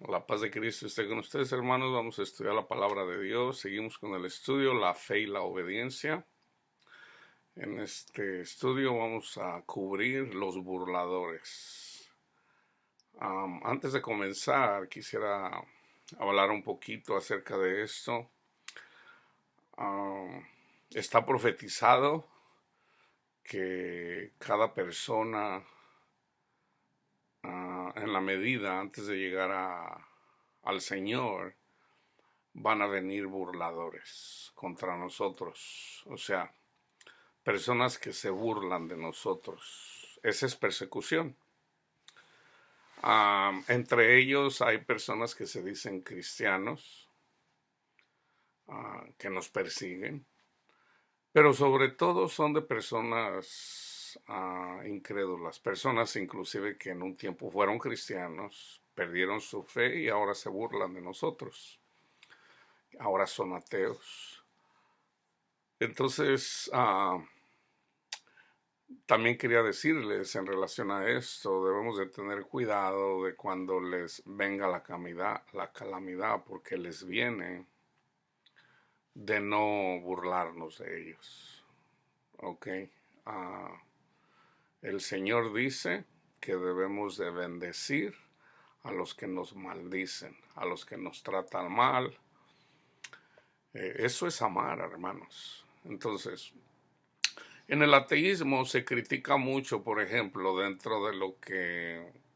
La paz de Cristo esté con ustedes, hermanos. Vamos a estudiar la palabra de Dios. Seguimos con el estudio, la fe y la obediencia. En este estudio vamos a cubrir los burladores. Antes de comenzar, quisiera hablar un poquito acerca de esto. Está profetizado que cada persona, en la medida antes de llegar al Señor, van a venir burladores contra nosotros. O sea, personas que se burlan de nosotros. Esa es persecución. Entre ellos hay personas que se dicen cristianos, que nos persiguen, pero sobre todo son de personas incrédulas, personas inclusive que en un tiempo fueron cristianos, perdieron su fe y ahora se burlan de nosotros, ahora son ateos. Entonces, también quería decirles en relación a esto, debemos de tener cuidado de cuando les venga la calamidad, porque les viene de no burlarnos de ellos. ¿Ok? Ah, el Señor dice que debemos de bendecir a los que nos maldicen, a los que nos tratan mal. Eso es amar, hermanos. Entonces, en el ateísmo se critica mucho, por ejemplo, dentro de lo que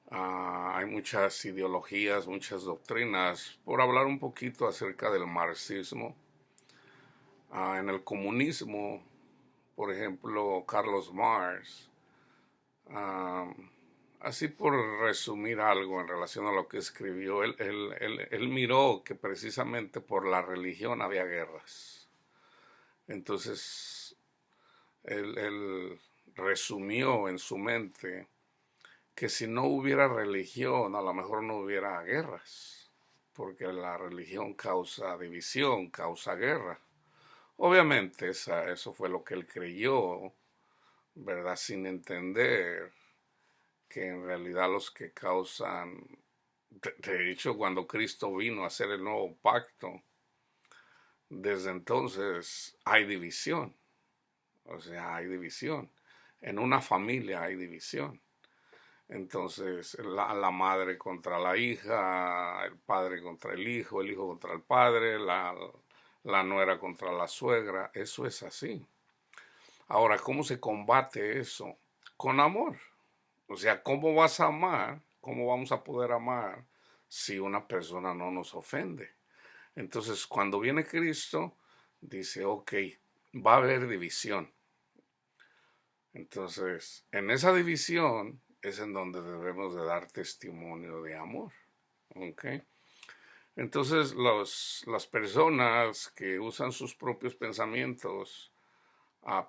hay muchas ideologías, muchas doctrinas, por hablar un poquito acerca del marxismo. En el comunismo, por ejemplo, Carlos Marx, ah, así por resumir algo en relación a lo que escribió, él miró que precisamente por la religión había guerras. Entonces, él resumió en su mente que si no hubiera religión, a lo mejor no hubiera guerras, porque la religión causa división, causa guerra. Obviamente eso fue lo que él creyó, ¿verdad? Sin entender que en realidad los que causan, de hecho, cuando Cristo vino a hacer el nuevo pacto, desde entonces hay división, o sea, hay división. En una familia hay división. Entonces, la madre contra la hija, el padre contra el hijo contra el padre, la nuera contra la suegra, eso es así. Ahora, ¿cómo se combate eso? Con amor. O sea, ¿cómo vas a amar? ¿Cómo vamos a poder amar si una persona no nos ofende? Entonces, cuando viene Cristo, dice, ok, va a haber división. Entonces, en esa división es en donde debemos de dar testimonio de amor. ¿Ok? Entonces, las personas que usan sus propios pensamientos,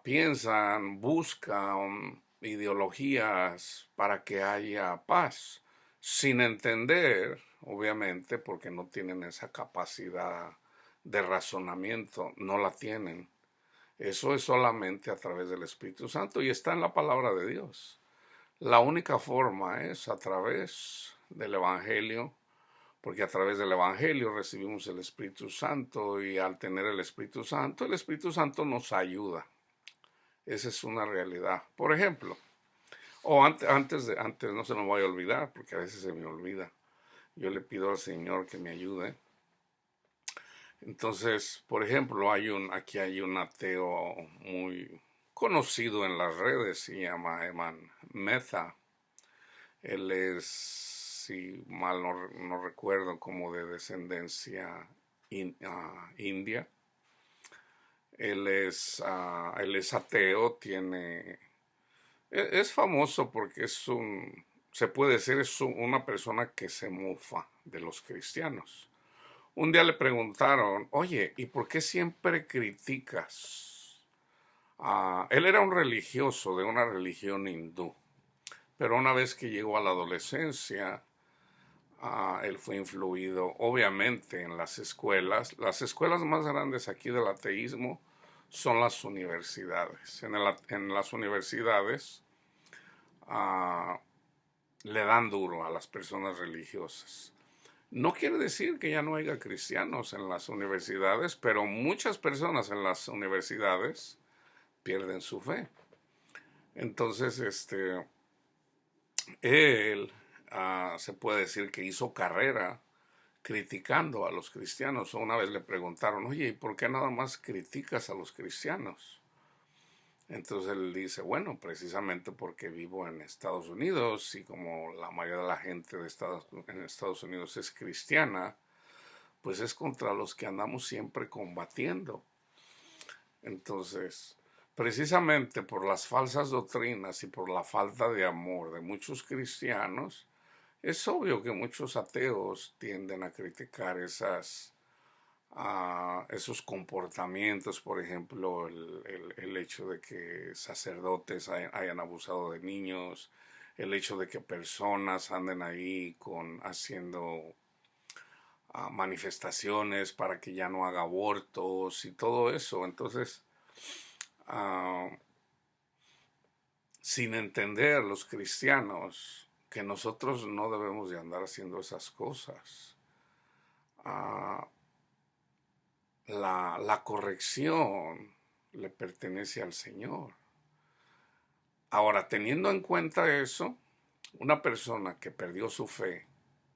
piensan, buscan ideologías para que haya paz, sin entender, obviamente, porque no tienen esa capacidad de razonamiento, no la tienen. Eso es solamente a través del Espíritu Santo y está en la palabra de Dios. La única forma es a través del Evangelio, porque a través del Evangelio recibimos el Espíritu Santo y al tener el Espíritu Santo nos ayuda. Esa es una realidad. Por ejemplo, antes no se me vaya a olvidar, porque a veces se me olvida. Yo le pido al Señor que me ayude. Entonces, por ejemplo, aquí hay un ateo muy conocido en las redes, se llama Eman Meza. Él es, si mal no recuerdo, como de descendencia india. Él es ateo, es famoso porque se puede decir, una persona que se mofa de los cristianos. Un día le preguntaron, oye, ¿y por qué siempre criticas? Él era un religioso de una religión hindú, pero una vez que llegó a la adolescencia, él fue influido obviamente en las escuelas. Las escuelas más grandes aquí del ateísmo son las universidades. En las universidades le dan duro a las personas religiosas. No quiere decir que ya no haya cristianos en las universidades, pero muchas personas en las universidades pierden su fe. Entonces, él se puede decir que hizo carrera criticando a los cristianos. Una vez le preguntaron, oye, ¿y por qué nada más criticas a los cristianos? Entonces él dice, bueno, precisamente porque vivo en Estados Unidos y como la mayoría de la gente en Estados Unidos es cristiana, pues es contra los que andamos siempre combatiendo. Entonces, precisamente por las falsas doctrinas y por la falta de amor de muchos cristianos, es obvio que muchos ateos tienden a criticar esos comportamientos, por ejemplo, el hecho de que sacerdotes hayan abusado de niños, el hecho de que personas anden ahí haciendo manifestaciones para que ya no haga abortos y todo eso. Entonces, uh, sin entender los cristianos que nosotros no debemos de andar haciendo esas cosas. Uh, la corrección le pertenece al Señor. Ahora, teniendo en cuenta eso, una persona que perdió su fe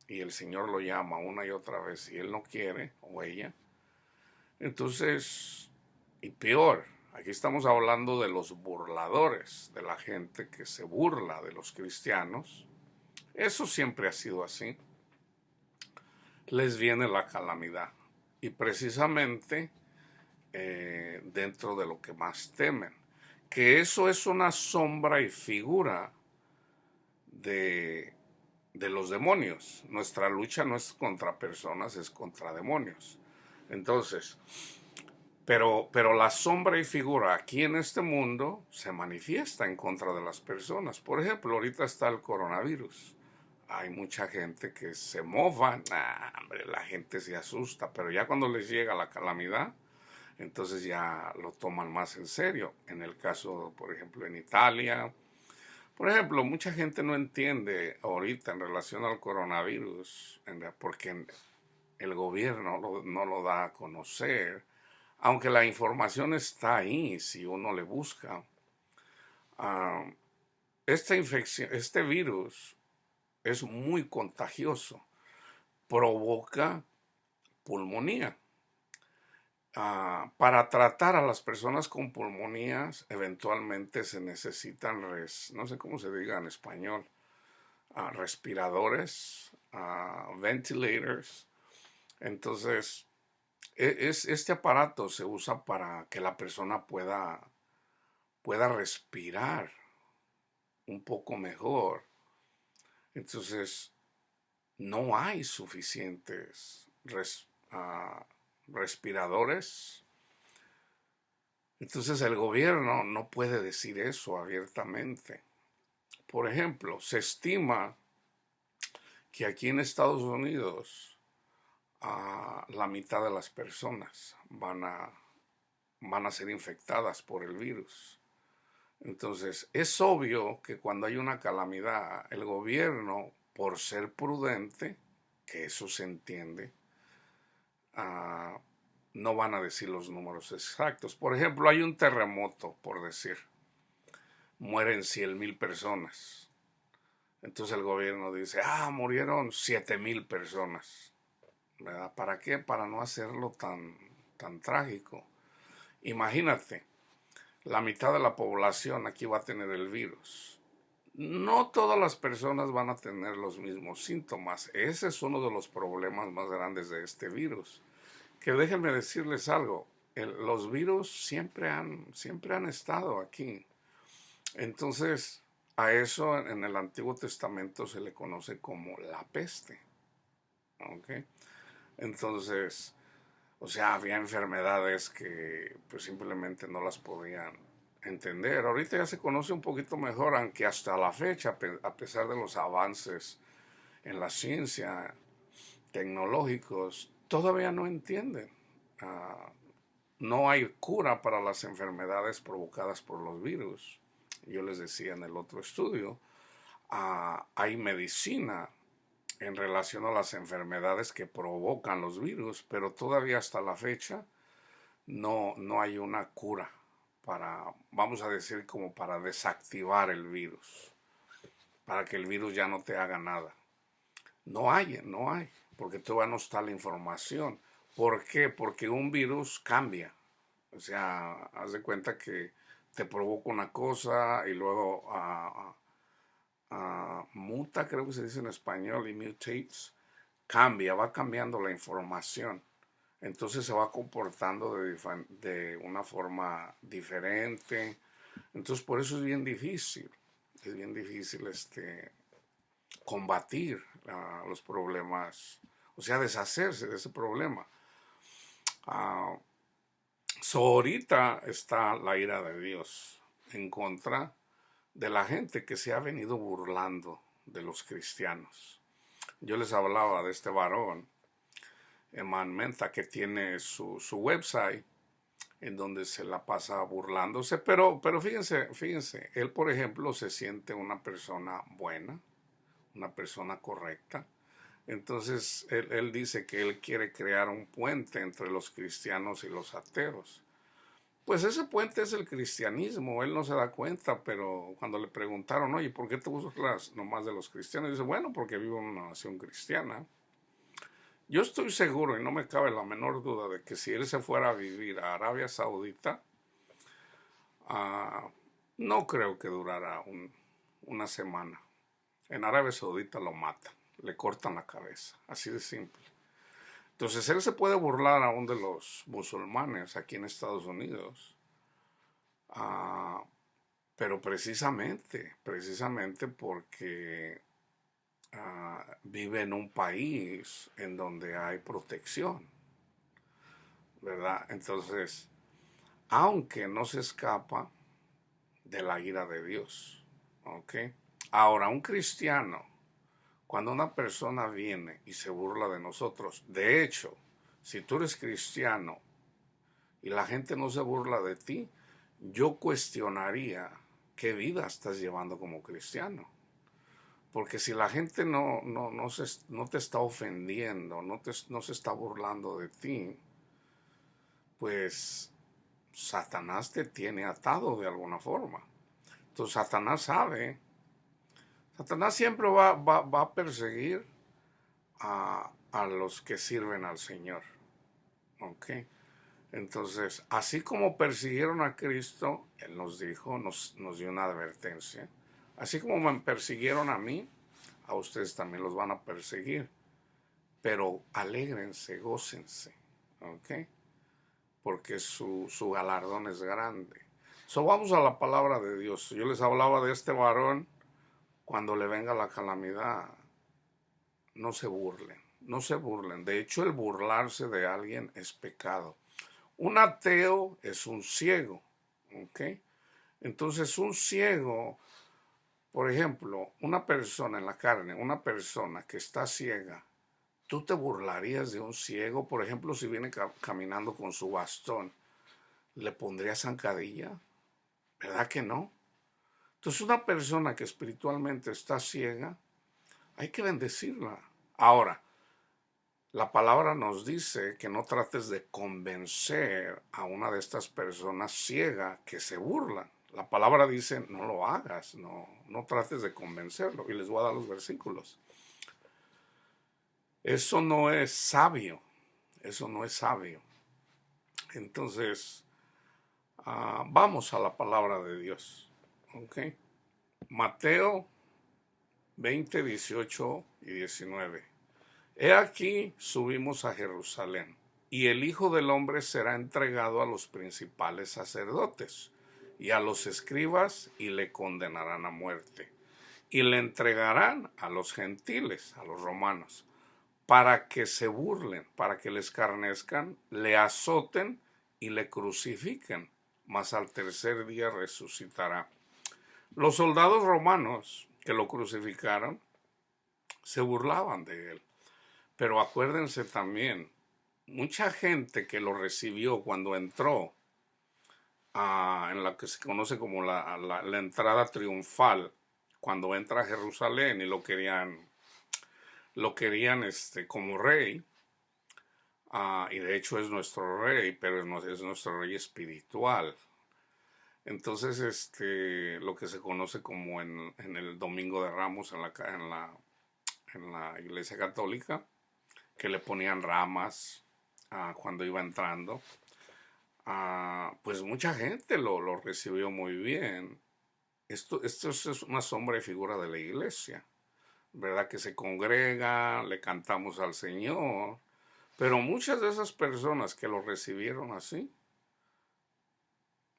y el Señor lo llama una y otra vez y él no quiere, o ella, entonces, y peor, aquí estamos hablando de los burladores, de la gente que se burla de los cristianos. Eso siempre ha sido así. Les viene la calamidad. Y precisamente dentro de lo que más temen. Que eso es una sombra y figura de los demonios. Nuestra lucha no es contra personas, es contra demonios. Entonces, pero la sombra y figura aquí en este mundo se manifiesta en contra de las personas. Por ejemplo, ahorita está el coronavirus. Hay mucha gente que se mofa, hombre, la gente se asusta, pero ya cuando les llega la calamidad, entonces ya lo toman más en serio. En el caso, por ejemplo, en Italia, por ejemplo, mucha gente no entiende ahorita en relación al coronavirus, porque el gobierno no lo da a conocer, aunque la información está ahí si uno le busca. Uh, esta infección, este virus es muy contagioso, provoca pulmonía. Para tratar a las personas con pulmonías, eventualmente se necesitan, no sé cómo se diga en español, respiradores, ventilators. Entonces, este aparato se usa para que la persona pueda respirar un poco mejor. Entonces, no hay suficientes respiradores. Entonces el gobierno no puede decir eso abiertamente. Por ejemplo, se estima que aquí en Estados Unidos la mitad de las personas van a ser infectadas por el virus. Entonces, es obvio que cuando hay una calamidad, el gobierno, por ser prudente, que eso se entiende, no van a decir los números exactos. Por ejemplo, hay un terremoto, por decir, mueren 100,000 personas. Entonces el gobierno dice, murieron 7,000 personas. ¿Verdad? ¿Para qué? Para no hacerlo tan trágico. Imagínate, la mitad de la población aquí va a tener el virus. No todas las personas van a tener los mismos síntomas. Ese es uno de los problemas más grandes de este virus. Que déjenme decirles algo, los virus siempre han estado aquí. Entonces, a eso en el Antiguo Testamento se le conoce como la peste. ¿Okay? Entonces, o sea, había enfermedades que pues simplemente no las podían entender. Ahorita ya se conoce un poquito mejor, aunque hasta la fecha, a pesar de los avances en la ciencia, tecnológicos, todavía no entienden. No hay cura para las enfermedades provocadas por los virus. Yo les decía en el otro estudio, hay medicina en relación a las enfermedades que provocan los virus, pero todavía hasta la fecha no hay una cura para, vamos a decir, como para desactivar el virus, para que el virus ya no te haga nada. No hay, porque todavía no está la información. ¿Por qué? Porque un virus cambia. O sea, haz de cuenta que te provoca una cosa y luego muta, creo que se dice en español, y mutates, cambia, va cambiando la información. Entonces se va comportando de una forma diferente. Entonces por eso es bien difícil combatir los problemas, o sea, deshacerse de ese problema. Uh, ahorita está la ira de Dios en contra de la gente que se ha venido burlando de los cristianos. Yo les hablaba de este varón, Eman Menta, que tiene su website en donde se la pasa burlándose, pero fíjense, él por ejemplo se siente una persona buena, una persona correcta. Entonces él dice que él quiere crear un puente entre los cristianos y los ateos. Pues ese puente es el cristianismo, él no se da cuenta, pero cuando le preguntaron, oye, ¿por qué te burlas nomás de los cristianos? Dice, bueno, porque vivo en una nación cristiana. Yo estoy seguro, y no me cabe la menor duda, de que si él se fuera a vivir a Arabia Saudita, no creo que durara una semana. En Arabia Saudita lo matan, le cortan la cabeza, así de simple. Entonces él se puede burlar aún de los musulmanes aquí en Estados Unidos, pero precisamente porque vive en un país en donde hay protección, ¿verdad? Entonces, aunque no se escapa de la ira de Dios, ¿ok? Ahora, un cristiano, cuando una persona viene y se burla de nosotros, de hecho, si tú eres cristiano y la gente no se burla de ti, yo cuestionaría qué vida estás llevando como cristiano. Porque si la gente no te está ofendiendo, no se está burlando de ti, pues Satanás te tiene atado de alguna forma. Entonces Satanás siempre va a perseguir a los que sirven al Señor. ¿Ok? Entonces, así como persiguieron a Cristo, Él nos dijo, nos dio una advertencia. Así como me persiguieron a mí, a ustedes también los van a perseguir. Pero alégrense, gócense. ¿Ok? Porque su galardón es grande. Vamos a la palabra de Dios. Yo les hablaba de este varón. Cuando le venga la calamidad, no se burlen, no se burlen. De hecho, el burlarse de alguien es pecado. Un ateo es un ciego, ¿ok? Entonces, un ciego, por ejemplo, una persona en la carne, una persona que está ciega, ¿tú te burlarías de un ciego? Por ejemplo, si viene caminando con su bastón, ¿le pondrías zancadilla? ¿Verdad que no? Entonces, una persona que espiritualmente está ciega, hay que bendecirla. Ahora, la palabra nos dice que no trates de convencer a una de estas personas ciega que se burlan. La palabra dice, no lo hagas, no trates de convencerlo. Y les voy a dar los versículos. Eso no es sabio, eso no es sabio. Entonces, vamos a la palabra de Dios. ¿Okay? Mateo 20, 18 y 19. He aquí subimos a Jerusalén, y el Hijo del Hombre será entregado a los principales sacerdotes y a los escribas, y le condenarán a muerte, y le entregarán a los gentiles, a los romanos, para que se burlen, para que le escarnezcan, le azoten y le crucifiquen, mas al tercer día resucitará. Los soldados romanos que lo crucificaron se burlaban de él. Pero acuérdense también, mucha gente que lo recibió cuando entró en la que se conoce como la entrada triunfal, cuando entra a Jerusalén y lo querían como rey. Y de hecho es nuestro rey, pero es nuestro rey espiritual. Entonces, lo que se conoce como en el Domingo de Ramos en la Iglesia Católica, que le ponían ramas cuando iba entrando, pues mucha gente lo recibió muy bien. Esto es una sombra y figura de la iglesia, ¿verdad? Que se congrega, le cantamos al Señor, pero muchas de esas personas que lo recibieron así,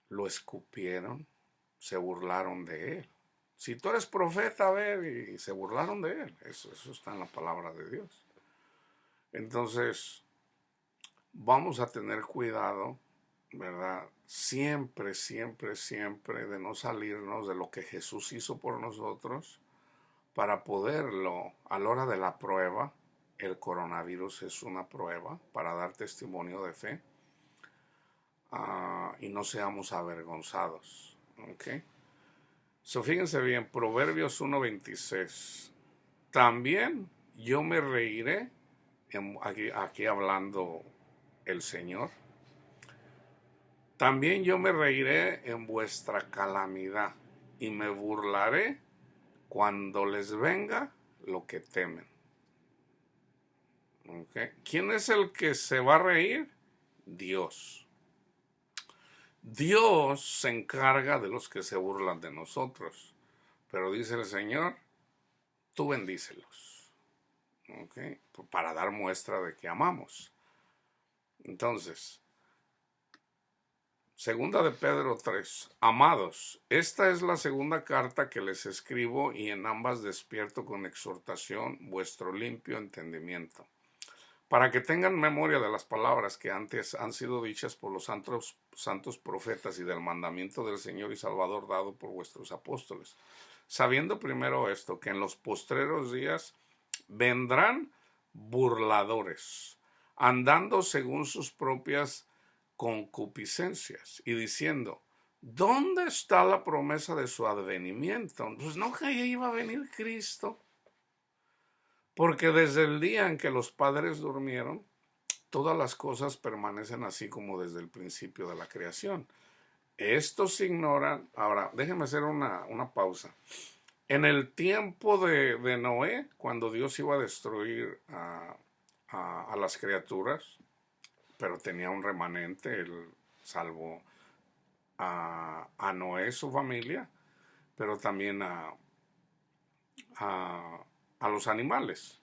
lo escupieron, se burlaron de él. Si tú eres profeta, a ver, y se burlaron de él. Eso está en la palabra de Dios. Entonces, vamos a tener cuidado, ¿verdad? Siempre, siempre, siempre de no salirnos de lo que Jesús hizo por nosotros para poderlo, a la hora de la prueba. El coronavirus es una prueba para dar testimonio de fe, y no seamos avergonzados. ¿Ok? Fíjense bien, Proverbios 1:26. También yo me reiré, aquí hablando el Señor. También yo me reiré en vuestra calamidad y me burlaré cuando les venga lo que temen. ¿Okay? ¿Quién es el que se va a reír? Dios. Dios se encarga de los que se burlan de nosotros. Pero dice el Señor, tú bendícelos. ¿Okay? Para dar muestra de que amamos. Entonces, segunda de Pedro 3. Amados, esta es la segunda carta que les escribo y en ambas despierto con exhortación vuestro limpio entendimiento, para que tengan memoria de las palabras que antes han sido dichas por los santos profetas y del mandamiento del Señor y Salvador dado por vuestros apóstoles, sabiendo primero esto, que en los postreros días vendrán burladores, andando según sus propias concupiscencias y diciendo, ¿dónde está la promesa de su advenimiento? Pues no, que iba a venir Cristo. Porque desde el día en que los padres durmieron, todas las cosas permanecen así como desde el principio de la creación. Estos ignoran. Ahora, déjenme hacer una pausa. En el tiempo de Noé, cuando Dios iba a destruir a las criaturas, pero tenía un remanente, él salvó a Noé, su familia, pero también a los animales.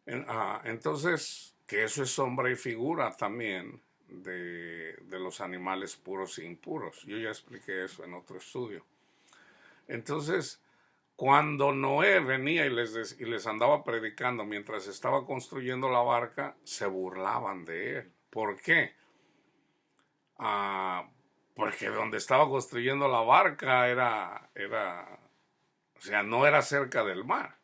Entonces, que eso es sombra y figura también de los animales puros e impuros. Yo ya expliqué eso en otro estudio. Entonces, cuando Noé venía y les andaba predicando mientras estaba construyendo la barca, se burlaban de él. ¿Por qué? Porque donde estaba construyendo la barca o sea, no era cerca del mar.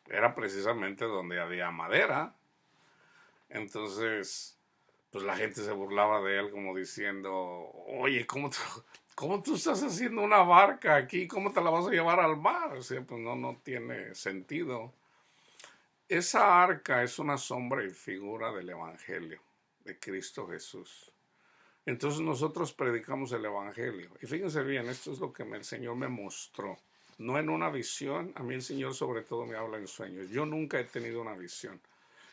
Era precisamente donde había madera. Entonces, pues la gente se burlaba de él como diciendo, oye, ¿cómo tú estás haciendo una barca aquí? ¿Cómo te la vas a llevar al mar? O sea, pues no tiene sentido. Esa arca es una sombra y figura del Evangelio de Cristo Jesús. Entonces nosotros predicamos el Evangelio. Y fíjense bien, esto es lo que el Señor me mostró. No en una visión, a mí el Señor sobre todo me habla en sueños. Yo nunca he tenido una visión.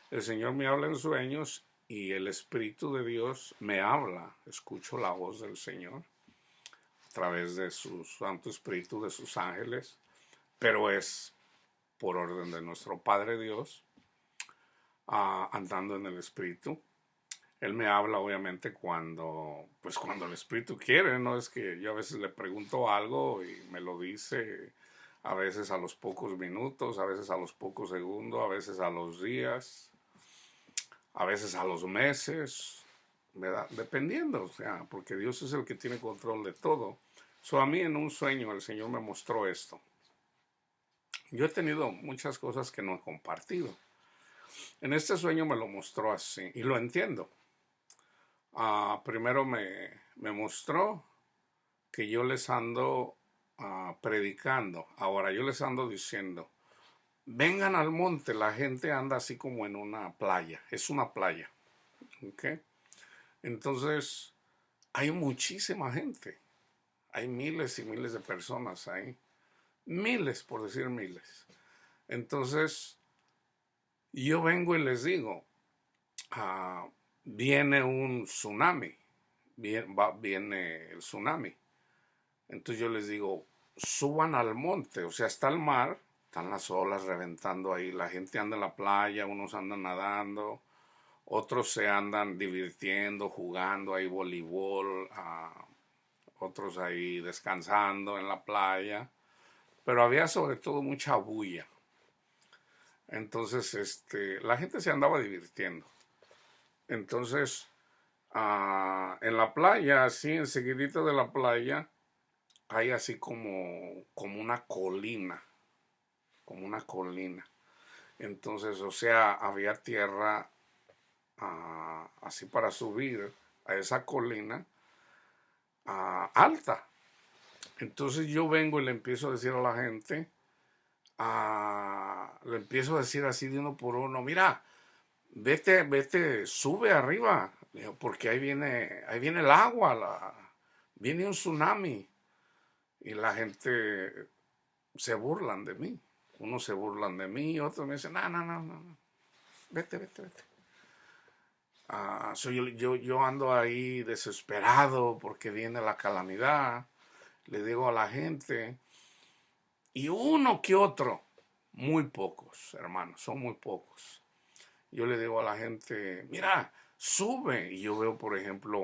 El Señor me habla en sueños y el Espíritu de Dios me habla. Escucho la voz del Señor a través de su Santo Espíritu, de sus ángeles, pero es por orden de nuestro Padre Dios, andando en el Espíritu. Él me habla obviamente cuando el Espíritu quiere, no es que yo a veces le pregunto algo y me lo dice, a veces a los pocos minutos, a veces a los pocos segundos, a veces a los días, a veces a los meses, ¿verdad? Dependiendo, o sea, porque Dios es el que tiene control de todo. A mí en un sueño el Señor me mostró esto. Yo he tenido muchas cosas que no he compartido. En este sueño me lo mostró así y lo entiendo. Primero me mostró que yo les ando predicando. Ahora yo les ando diciendo, vengan al monte, la gente anda así como en una playa, es una playa, ¿ok? Entonces, hay muchísima gente, hay miles y miles de personas ahí, miles, por decir miles. Entonces, yo vengo y les digo, viene un tsunami, viene el tsunami. Entonces yo les digo, suban al monte, o sea, está el mar, están las olas reventando ahí, la gente anda en la playa, unos andan nadando, otros se andan divirtiendo, jugando ahí voleibol, otros ahí descansando en la playa, pero había sobre todo mucha bulla. Entonces, la gente se andaba divirtiendo. Entonces, en la playa, así enseguidita de la playa, hay así como una colina, como una colina. Entonces, o sea, había tierra así para subir a esa colina alta. Entonces yo vengo y le empiezo a decir a la gente, le empiezo a decir así de uno por uno, mira, vete, vete, sube arriba, porque ahí viene el agua, viene un tsunami. Y la gente se burlan de mí. Unos se burlan de mí, otros me dicen, no, no, no, no, vete, vete, vete. Yo ando ahí desesperado porque viene la calamidad. Le digo a la gente, y uno que otro, muy pocos, hermanos, son muy pocos. Yo le digo a la gente, mira, sube. Y yo veo, por ejemplo,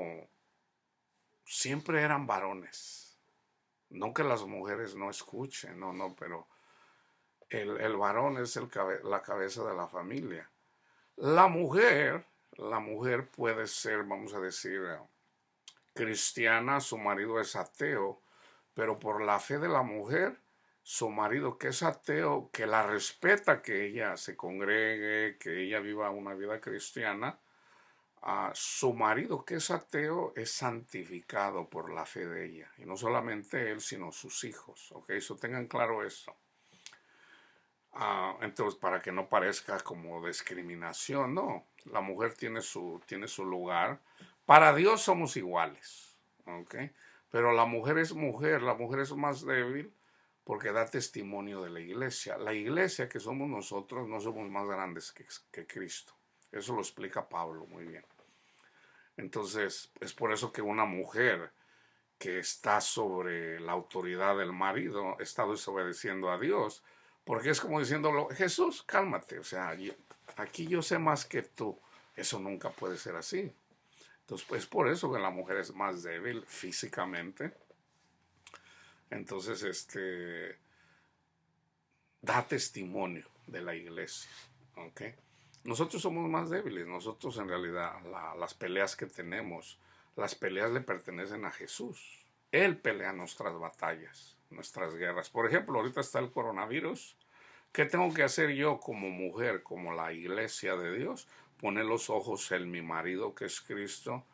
siempre eran varones. No que las mujeres no escuchen, no, no, pero el varón es la cabeza de la familia. La mujer, la mujer puede ser, vamos a decir, cristiana, su marido es ateo, pero por la fe de la mujer, su marido que es ateo, que la respeta, que ella se congregue, que ella viva una vida cristiana, su marido que es ateo es santificado por la fe de ella. Y no solamente él, sino sus hijos. ¿Ok? Eso tengan claro eso. Entonces, para que no parezca como discriminación, no. La mujer tiene su lugar. Para Dios somos iguales. ¿Ok? Pero la mujer es más débil porque da testimonio de la iglesia. La iglesia que somos nosotros no somos más grandes que Cristo. Eso lo explica Pablo muy bien. Entonces, es por eso que una mujer que está sobre la autoridad del marido está desobedeciendo a Dios, porque es como diciéndolo, Jesús, cálmate, o sea, aquí yo sé más que tú. Eso nunca puede ser así. Entonces, pues por eso que la mujer es más débil físicamente. Entonces, da testimonio de la iglesia. ¿Ok? Nosotros somos más débiles. Nosotros en realidad las peleas que tenemos, las peleas le pertenecen a Jesús. Él pelea nuestras batallas, nuestras guerras. Por ejemplo, ahorita está el coronavirus. ¿Qué tengo que hacer yo como mujer, como la iglesia de Dios? Poner los ojos en mi marido que es Cristo,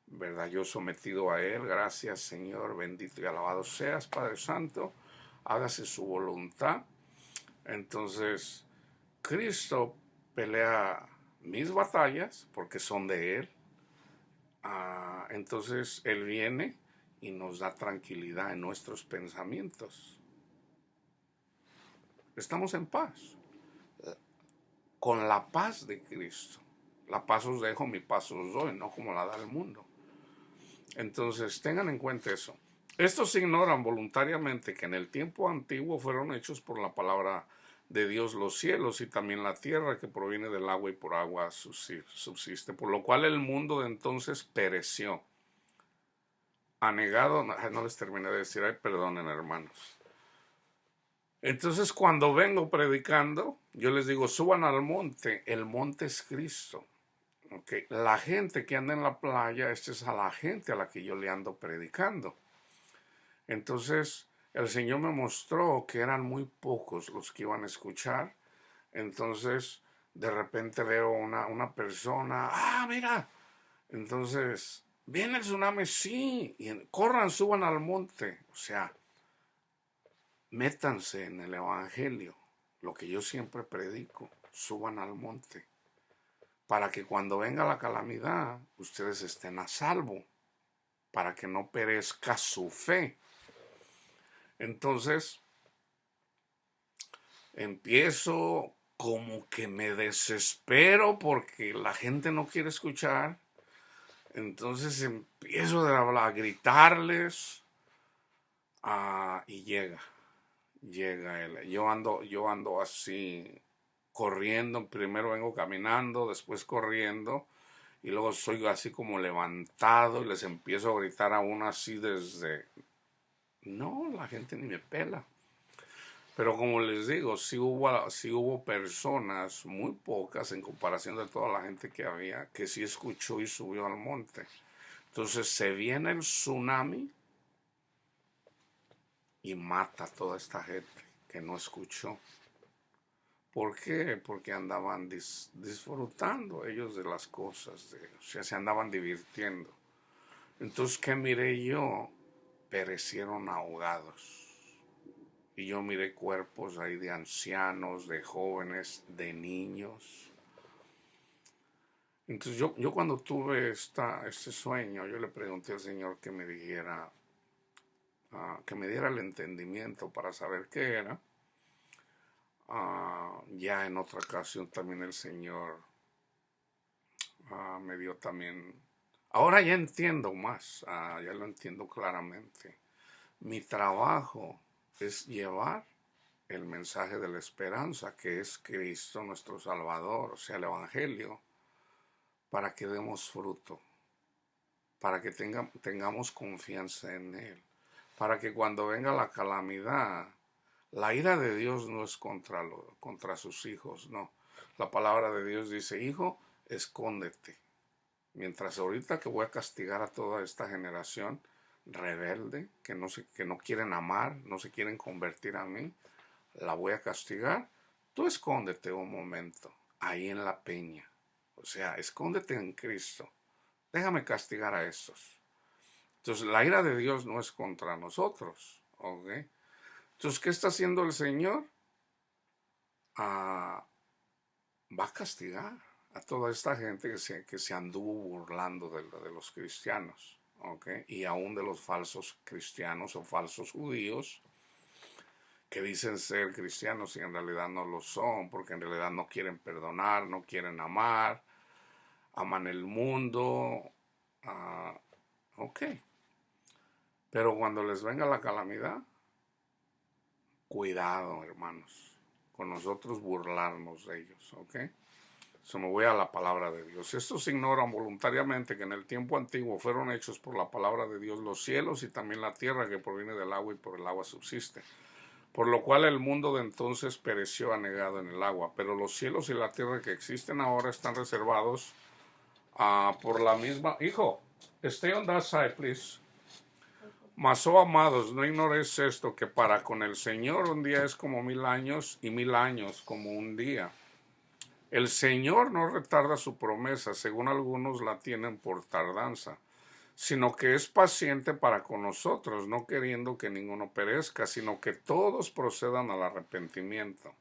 ¿verdad? Yo sometido a Él, gracias Señor, bendito y alabado seas, Padre Santo, hágase su voluntad. Entonces, Cristo pelea mis batallas porque son de Él. Entonces, Él viene y nos da tranquilidad en nuestros pensamientos. Estamos en paz, con la paz de Cristo. La paz os dejo, mi paz os doy, no como la da el mundo. Entonces, tengan en cuenta eso. Estos ignoran voluntariamente que en el tiempo antiguo fueron hechos por la palabra de Dios los cielos y también la tierra que proviene del agua y por agua subsiste, por lo cual el mundo de entonces pereció. Anegado, no les terminé de decir, ay, perdonen hermanos. Entonces cuando vengo predicando, yo les digo, suban al monte, el monte es Cristo. Okay. La gente que anda en la playa, esta es a la gente a la que yo le ando predicando. Entonces, el Señor me mostró que eran muy pocos los que iban a escuchar. Entonces, de repente veo una persona, mira. Entonces, viene el tsunami, sí, y corran, suban al monte. O sea, métanse en el Evangelio, lo que yo siempre predico, suban al monte, para que cuando venga la calamidad, ustedes estén a salvo, para que no perezca su fe. Entonces, empiezo como que me desespero porque la gente no quiere escuchar. Entonces empiezo a gritarles y llega él. Yo ando así corriendo, primero vengo caminando, después corriendo y luego soy así como levantado y les empiezo a gritar aún así desde... No, la gente ni me pela. Pero como les digo, sí hubo personas, muy pocas en comparación de toda la gente que había, que sí escuchó y subió al monte. Entonces se viene el tsunami y mata a toda esta gente que no escuchó. ¿Por qué? Porque andaban disfrutando ellos de las cosas, o sea, se andaban divirtiendo. Entonces, ¿qué miré yo? Perecieron ahogados. Y yo miré cuerpos ahí de ancianos, de jóvenes, de niños. Entonces yo cuando tuve este sueño, yo le pregunté al Señor que me dijera, que me diera el entendimiento para saber qué era. Ya en otra ocasión también el Señor me dio también... Ahora ya entiendo más, ya lo entiendo claramente. Mi trabajo es llevar el mensaje de la esperanza, que es Cristo nuestro Salvador, o sea, el Evangelio, para que demos fruto, para que tengamos confianza en Él, para que cuando venga la calamidad, la ira de Dios no es contra sus hijos, no. La palabra de Dios dice, hijo, escóndete. Mientras ahorita que voy a castigar a toda esta generación rebelde, que no quieren amar, no se quieren convertir a mí, la voy a castigar. Tú escóndete un momento ahí en la peña. O sea, escóndete en Cristo. Déjame castigar a esos. Entonces, la ira de Dios no es contra nosotros. ¿Ok? Entonces, ¿qué está haciendo el Señor? Va a castigar a toda esta gente que se anduvo burlando de los cristianos. ¿Ok? Y aún de los falsos cristianos o falsos judíos que dicen ser cristianos y en realidad no lo son, porque en realidad no quieren perdonar, no quieren amar, aman el mundo. Ok. Pero cuando les venga la calamidad, cuidado, hermanos, con nosotros burlarnos de ellos, ¿ok? Se me voy a la palabra de Dios. Estos ignoran voluntariamente que en el tiempo antiguo fueron hechos por la palabra de Dios los cielos y también la tierra que proviene del agua y por el agua subsiste. Por lo cual el mundo de entonces pereció anegado en el agua, pero los cielos y la tierra que existen ahora están reservados por la misma... Hijo, stay on that side, please. Mas, oh amados, no ignoréis esto, que para con el Señor un día es como 1000 años y 1000 años como un día. El Señor no retarda su promesa, según algunos la tienen por tardanza, sino que es paciente para con nosotros, no queriendo que ninguno perezca, sino que todos procedan al arrepentimiento.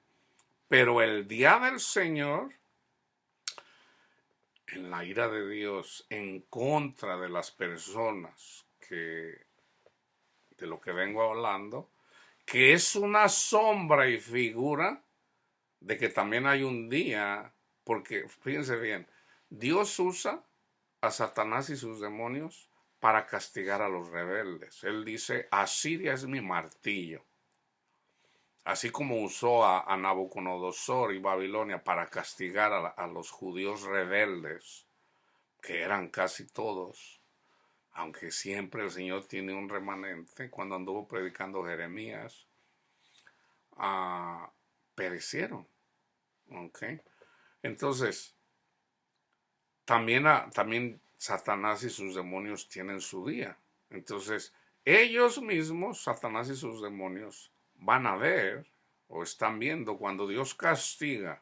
Pero el día del Señor, en la ira de Dios, en contra de las personas de lo que vengo hablando, que es una sombra y figura de que también hay un día, porque fíjense bien, Dios usa a Satanás y sus demonios para castigar a los rebeldes. Él dice, Asiria es mi martillo. Así como usó a Nabucodonosor y Babilonia para castigar a los judíos rebeldes, que eran casi todos, aunque siempre el Señor tiene un remanente. Cuando anduvo predicando Jeremías, perecieron. ¿Okay? Entonces, también Satanás y sus demonios tienen su día. Entonces, ellos mismos, Satanás y sus demonios, van a ver o están viendo cuando Dios castiga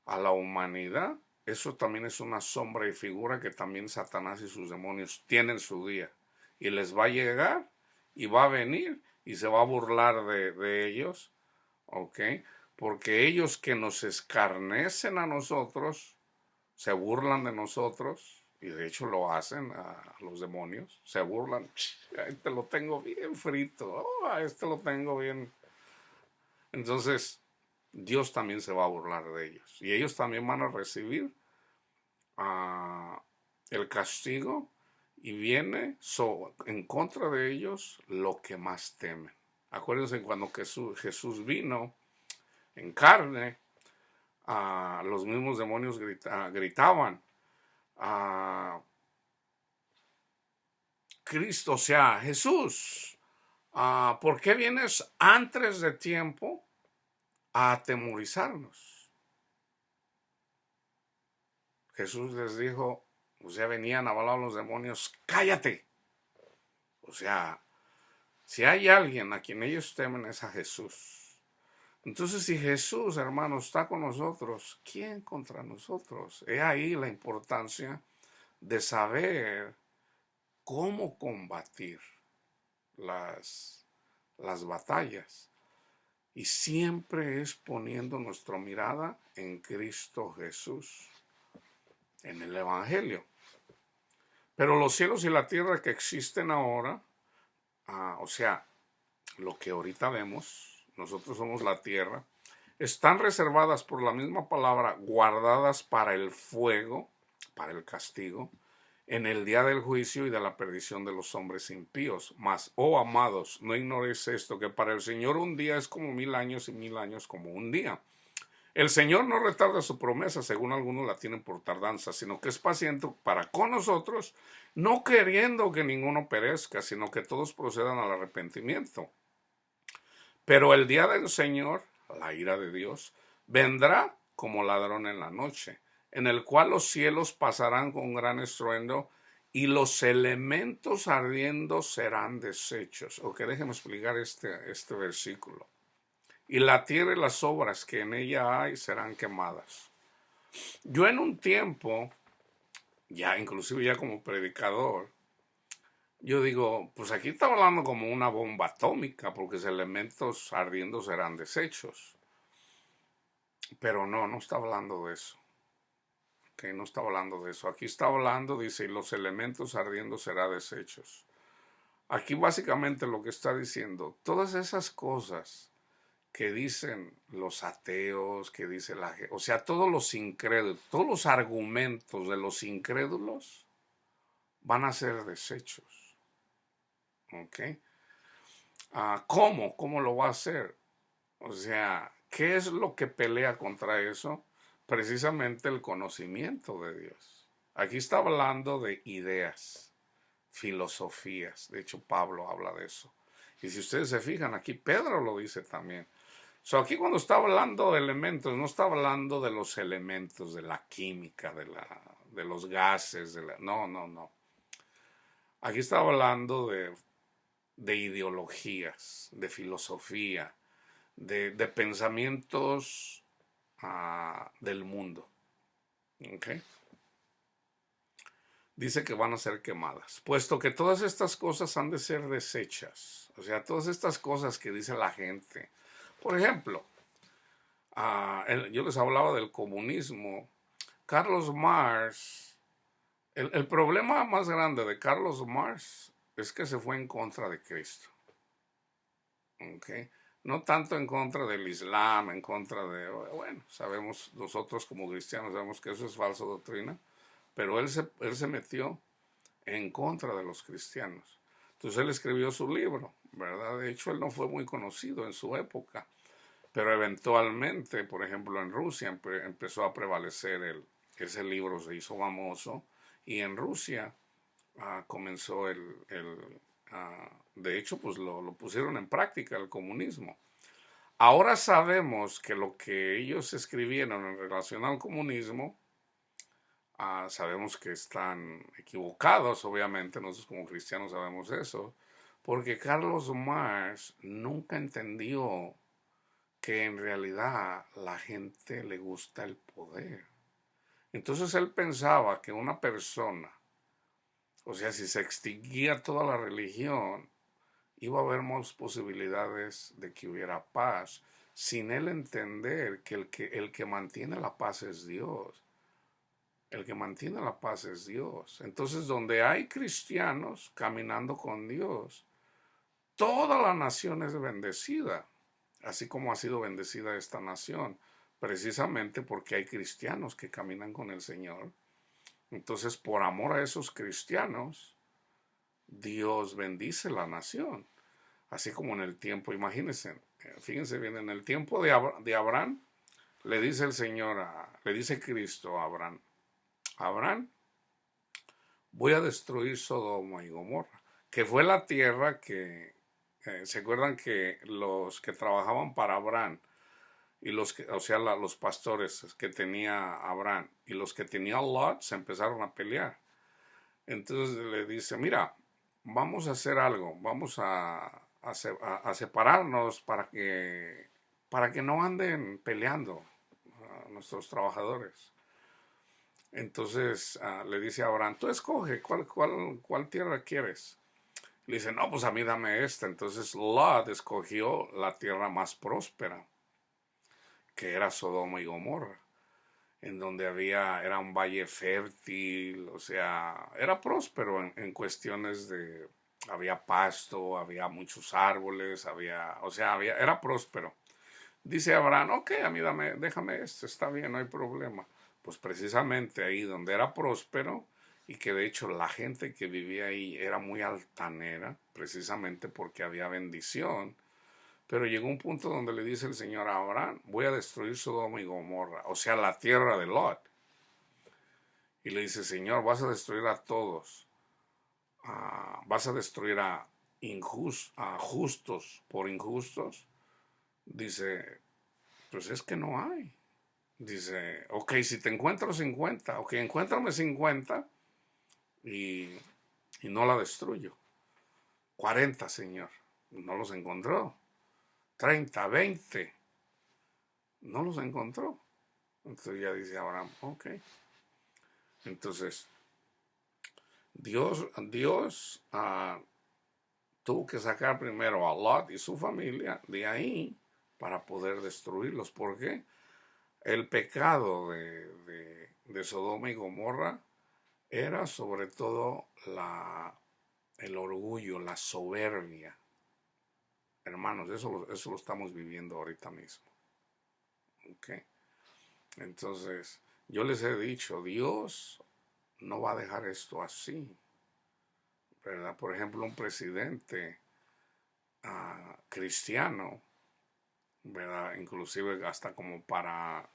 a la humanidad. Eso también es una sombra y figura que también Satanás y sus demonios tienen su día. Y les va a llegar y va a venir y se va a burlar de ellos, ¿ok? Porque ellos que nos escarnecen a nosotros, se burlan de nosotros, y de hecho lo hacen a los demonios, se burlan, a este lo tengo bien frito, oh, a este lo tengo bien. Entonces, Dios también se va a burlar de ellos, y ellos también van a recibir el castigo, y viene en contra de ellos lo que más temen. Acuérdense cuando Jesús vino en carne, los mismos demonios gritaban, Cristo, o sea, Jesús, ¿por qué vienes antes de tiempo a atemorizarnos? Jesús les dijo, o sea, venían a hablar los demonios, cállate. O sea, si hay alguien a quien ellos temen es a Jesús. Entonces, si Jesús, hermano, está con nosotros, ¿quién contra nosotros? Es ahí la importancia de saber cómo combatir las batallas. Y siempre es poniendo nuestra mirada en Cristo Jesús, en el Evangelio. Pero los cielos y la tierra que existen ahora, o sea, lo que ahorita vemos, nosotros somos la tierra, están reservadas por la misma palabra, guardadas para el fuego, para el castigo, en el día del juicio y de la perdición de los hombres impíos. Mas, oh amados, no ignoréis esto, que para el Señor un día es como 1000 años y 1000 años como un día. El Señor no retarda su promesa, según algunos la tienen por tardanza, sino que es paciente para con nosotros, no queriendo que ninguno perezca, sino que todos procedan al arrepentimiento. Pero el día del Señor, la ira de Dios, vendrá como ladrón en la noche, en el cual los cielos pasarán con gran estruendo y los elementos ardiendo serán deshechos. Ok, déjenme explicar este versículo. Y la tierra y las obras que en ella hay serán quemadas. Yo en un tiempo, ya inclusive ya como predicador, yo digo, pues aquí está hablando como una bomba atómica, porque los elementos ardiendo serán desechos. Pero no está hablando de eso. Okay, no está hablando de eso. Aquí está hablando, dice, y los elementos ardiendo serán desechos. Aquí básicamente lo que está diciendo, todas esas cosas que dicen los ateos, que dice la gente, o sea, todos los incrédulos, todos los argumentos de los incrédulos van a ser desechos. ¿Ok? ¿Cómo? ¿Cómo lo va a hacer? O sea, ¿qué es lo que pelea contra eso? Precisamente el conocimiento de Dios. Aquí está hablando de ideas, filosofías. De hecho, Pablo habla de eso. Y si ustedes se fijan, aquí Pedro lo dice también. Aquí cuando está hablando de elementos, no está hablando de los elementos, de la química, de los gases, no. Aquí está hablando de ideologías, de filosofía, de pensamientos del mundo. ¿Okay? Dice que van a ser quemadas, puesto que todas estas cosas han de ser desechas. O sea, todas estas cosas que dice la gente. Por ejemplo, yo les hablaba del comunismo. Carlos Marx, el problema más grande de Carlos Marx es que se fue en contra de Cristo. ¿Okay? No tanto en contra del Islam, en contra de, bueno, sabemos nosotros como cristianos, sabemos que eso es falsa doctrina, pero él se metió en contra de los cristianos. Entonces él escribió su libro, ¿verdad? De hecho, él no fue muy conocido en su época, pero eventualmente, por ejemplo, en Rusia empezó a prevalecer ese libro, se hizo famoso, y en Rusia comenzó de hecho, pues lo pusieron en práctica, el comunismo. Ahora sabemos que lo que ellos escribieron en relación al comunismo, sabemos que están equivocados, obviamente, nosotros como cristianos sabemos eso, porque Carlos Marx nunca entendió que en realidad la gente le gusta el poder. Entonces él pensaba que una persona, o sea, si se extinguía toda la religión iba a haber más posibilidades de que hubiera paz, sin él entender que el que mantiene la paz es Dios. El que mantiene la paz es Dios. Entonces, donde hay cristianos caminando con Dios, toda la nación es bendecida, así como ha sido bendecida esta nación, precisamente porque hay cristianos que caminan con el Señor. Entonces, por amor a esos cristianos, Dios bendice la nación. Así como en el tiempo, imagínense, fíjense bien, en el tiempo de Abraham, le dice el Señor, le dice Cristo a Abraham, Abraham, voy a destruir Sodoma y Gomorra, que fue la tierra que, ¿se acuerdan que los que trabajaban para Abraham y los que, o sea, los pastores que tenía Abraham y los que tenía Lot se empezaron a pelear? Entonces le dice, mira, vamos a hacer algo, vamos a separarnos para que no anden peleando nuestros trabajadores. Entonces le dice a Abraham, tú escoge, ¿cuál tierra quieres? Le dice, no, pues a mí dame esta. Entonces Lot escogió la tierra más próspera, que era Sodoma y Gomorra, en donde era un valle fértil, o sea, era próspero en cuestiones de, había pasto, había muchos árboles, era próspero. Dice Abraham, ok, a mí déjame esto, está bien, no hay problema. Pues precisamente ahí donde era próspero y que de hecho la gente que vivía ahí era muy altanera, precisamente porque había bendición. Pero llegó un punto donde le dice el Señor a Abraham, voy a destruir Sodoma y Gomorra, o sea, la tierra de Lot. Y le dice, Señor, vas a destruir a todos. Vas a destruir a justos por injustos. Dice, pues es que no hay. Dice, ok, si te encuentro 50, ok, encuéntrame 50 y, y no la destruyo. 40, Señor, no los encontró. 30, 20, no los encontró. Entonces ya dice Abraham, ok. Entonces, Dios tuvo que sacar primero a Lot y su familia de ahí para poder destruirlos. ¿Por qué? El pecado de Sodoma y Gomorra era sobre todo el orgullo, la soberbia. Hermanos, eso lo estamos viviendo ahorita mismo. ¿Okay? Entonces, yo les he dicho, Dios no va a dejar esto así, ¿verdad? Por ejemplo, un presidente cristiano, ¿verdad? Inclusive hasta como para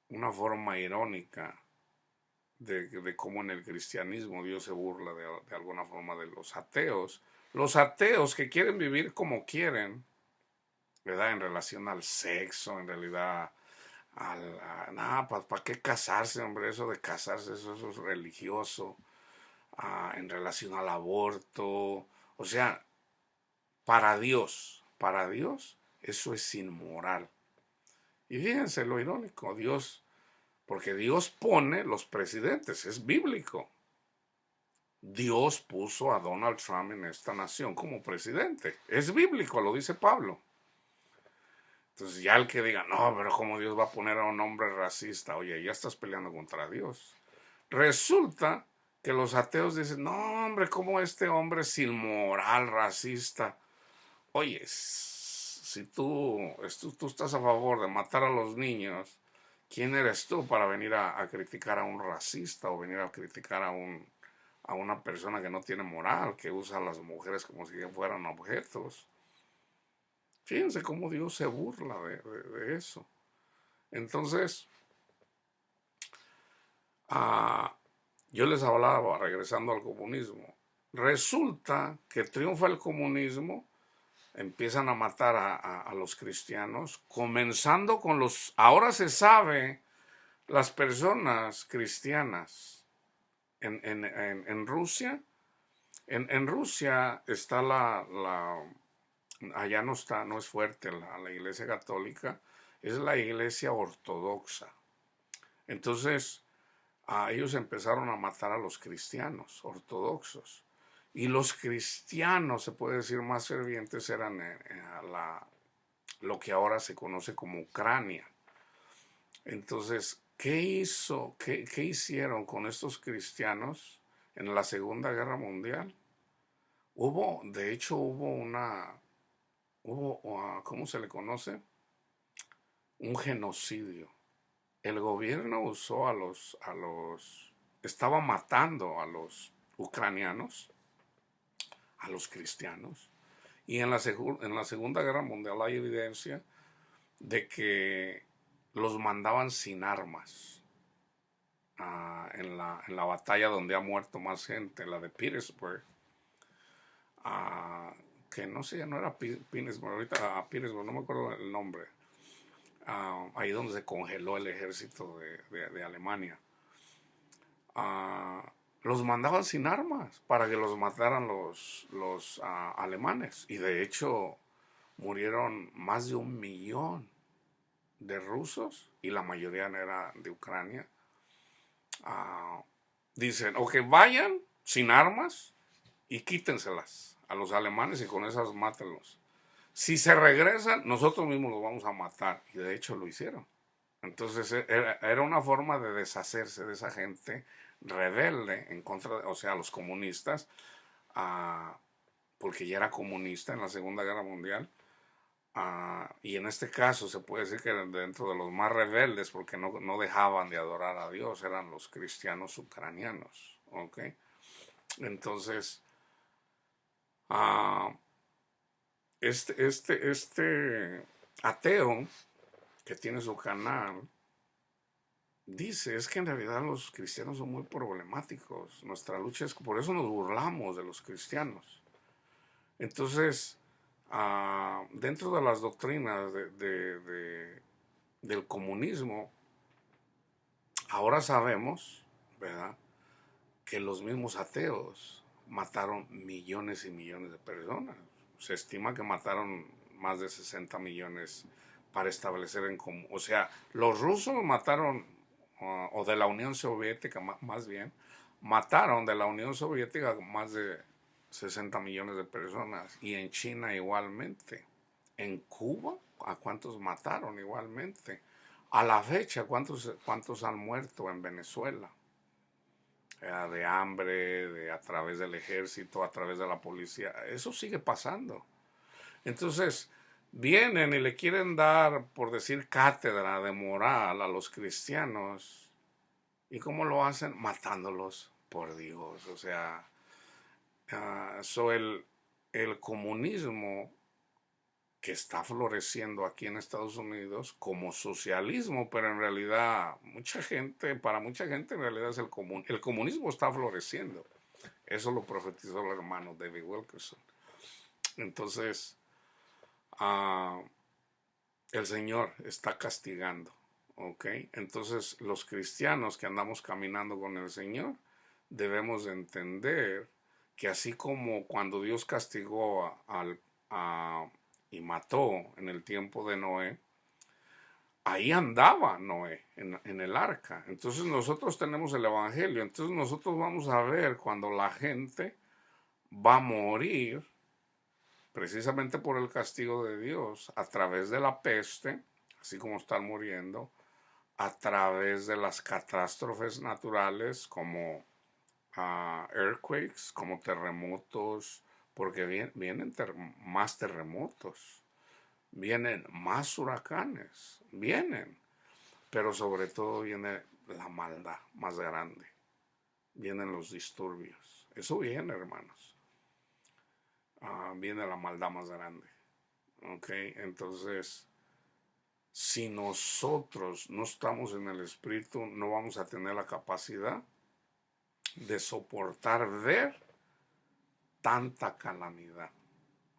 una forma irónica de cómo en el cristianismo Dios se burla de alguna forma de los ateos. Los ateos que quieren vivir como quieren, ¿verdad? En relación al sexo, en realidad, nada, ¿para qué casarse, hombre? Eso de casarse, eso es religioso. En relación al aborto, o sea, para Dios, eso es inmoral. Y fíjense lo irónico, porque Dios pone los presidentes, es bíblico. Dios puso a Donald Trump en esta nación como presidente. Es bíblico, lo dice Pablo. Entonces ya el que diga, no, pero ¿cómo Dios va a poner a un hombre racista? Oye, ya estás peleando contra Dios. Resulta que los ateos dicen, no, hombre, ¿cómo este hombre es inmoral, racista? Oye, si tú estás a favor de matar a los niños, ¿quién eres tú para venir a criticar a un racista o venir a criticar a una persona que no tiene moral, que usa a las mujeres como si fueran objetos? Fíjense cómo Dios se burla de eso. Entonces, yo les hablaba, regresando al comunismo, resulta que triunfa el comunismo, empiezan a matar a los cristianos, comenzando con ahora se sabe, las personas cristianas en Rusia. En Rusia está allá no es fuerte la iglesia católica, es la iglesia ortodoxa. Entonces, ellos empezaron a matar a los cristianos ortodoxos. Y los cristianos, se puede decir, más fervientes eran lo que ahora se conoce como Ucrania. Entonces, ¿qué hizo? ¿Qué hicieron con estos cristianos en la Segunda Guerra Mundial? De hecho, ¿cómo se le conoce? Un genocidio. El gobierno usó estaba matando a los ucranianos, a los cristianos. Y en la Segunda Guerra Mundial hay evidencia de que los mandaban sin armas. En la batalla donde ha muerto más gente, la de Petersburg, que no sé, no era Petersburg, ahorita Petersburg, no me acuerdo el nombre, ahí donde se congeló el ejército de Alemania. Los mandaban sin armas para que los mataran los alemanes. Y de hecho murieron más de 1 millón de rusos y la mayoría era de Ucrania. Dicen, o que vayan sin armas y quítenselas a los alemanes y con esas mátenlos. Si se regresan, nosotros mismos los vamos a matar. Y de hecho lo hicieron. Entonces era una forma de deshacerse de esa gente rebelde en contra, o sea, los comunistas, porque ya era comunista en la Segunda Guerra Mundial. Y en este caso se puede decir que dentro de los más rebeldes, porque no dejaban de adorar a Dios, eran los cristianos ucranianos. ¿Ok? Entonces, este ateo que tiene su canal dice, es que en realidad los cristianos son muy problemáticos. Nuestra lucha es, por eso nos burlamos de los cristianos. Entonces, dentro de las doctrinas del comunismo, ahora sabemos, ¿verdad?, que los mismos ateos mataron millones y millones de personas. Se estima que mataron más de 60 millones para establecer en común. O sea, los rusos mataron, o de la Unión Soviética más bien, mataron de la Unión Soviética más de 60 millones de personas. Y en China igualmente. En Cuba, ¿a cuántos mataron igualmente? A la fecha, ¿cuántos han muerto en Venezuela? De hambre, a través del ejército, a través de la policía. Eso sigue pasando. Entonces, vienen y le quieren dar, por decir, cátedra de moral a los cristianos. ¿Y cómo lo hacen? Matándolos, por Dios. O sea, el comunismo que está floreciendo aquí en Estados Unidos como socialismo, pero en realidad para mucha gente en realidad es el comunismo está floreciendo. Eso lo profetizó el hermano David Wilkerson. Entonces, el Señor está castigando, ¿ok? Entonces, los cristianos que andamos caminando con el Señor debemos de entender que así como cuando Dios castigó y mató en el tiempo de Noé, ahí andaba Noé en el arca. Entonces nosotros tenemos el Evangelio. Entonces nosotros vamos a ver cuando la gente va a morir precisamente por el castigo de Dios, a través de la peste, así como están muriendo, a través de las catástrofes naturales como earthquakes, como terremotos, porque vienen más terremotos, vienen más huracanes, pero sobre todo viene la maldad más grande, vienen los disturbios, eso viene, hermanos, viene la maldad más grande, ¿ok? Entonces, si nosotros no estamos en el Espíritu, no vamos a tener la capacidad de soportar ver tanta calamidad.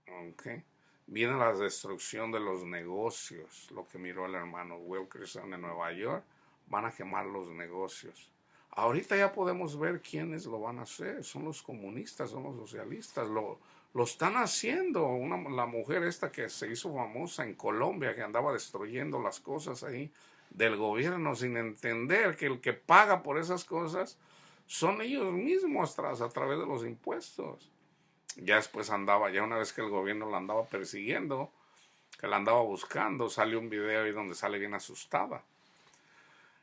¿Okay? Viene la destrucción de los negocios, lo que miró el hermano Wilkerson en Nueva York, van a quemar los negocios. Ahorita ya podemos ver quiénes lo van a hacer, son los comunistas, son los socialistas, lo están haciendo. La mujer esta que se hizo famosa en Colombia, que andaba destruyendo las cosas ahí del gobierno sin entender que el que paga por esas cosas son ellos mismos a través de los impuestos. Ya después andaba, ya una vez que el gobierno la andaba persiguiendo, que la andaba buscando, sale un video ahí donde sale bien asustada.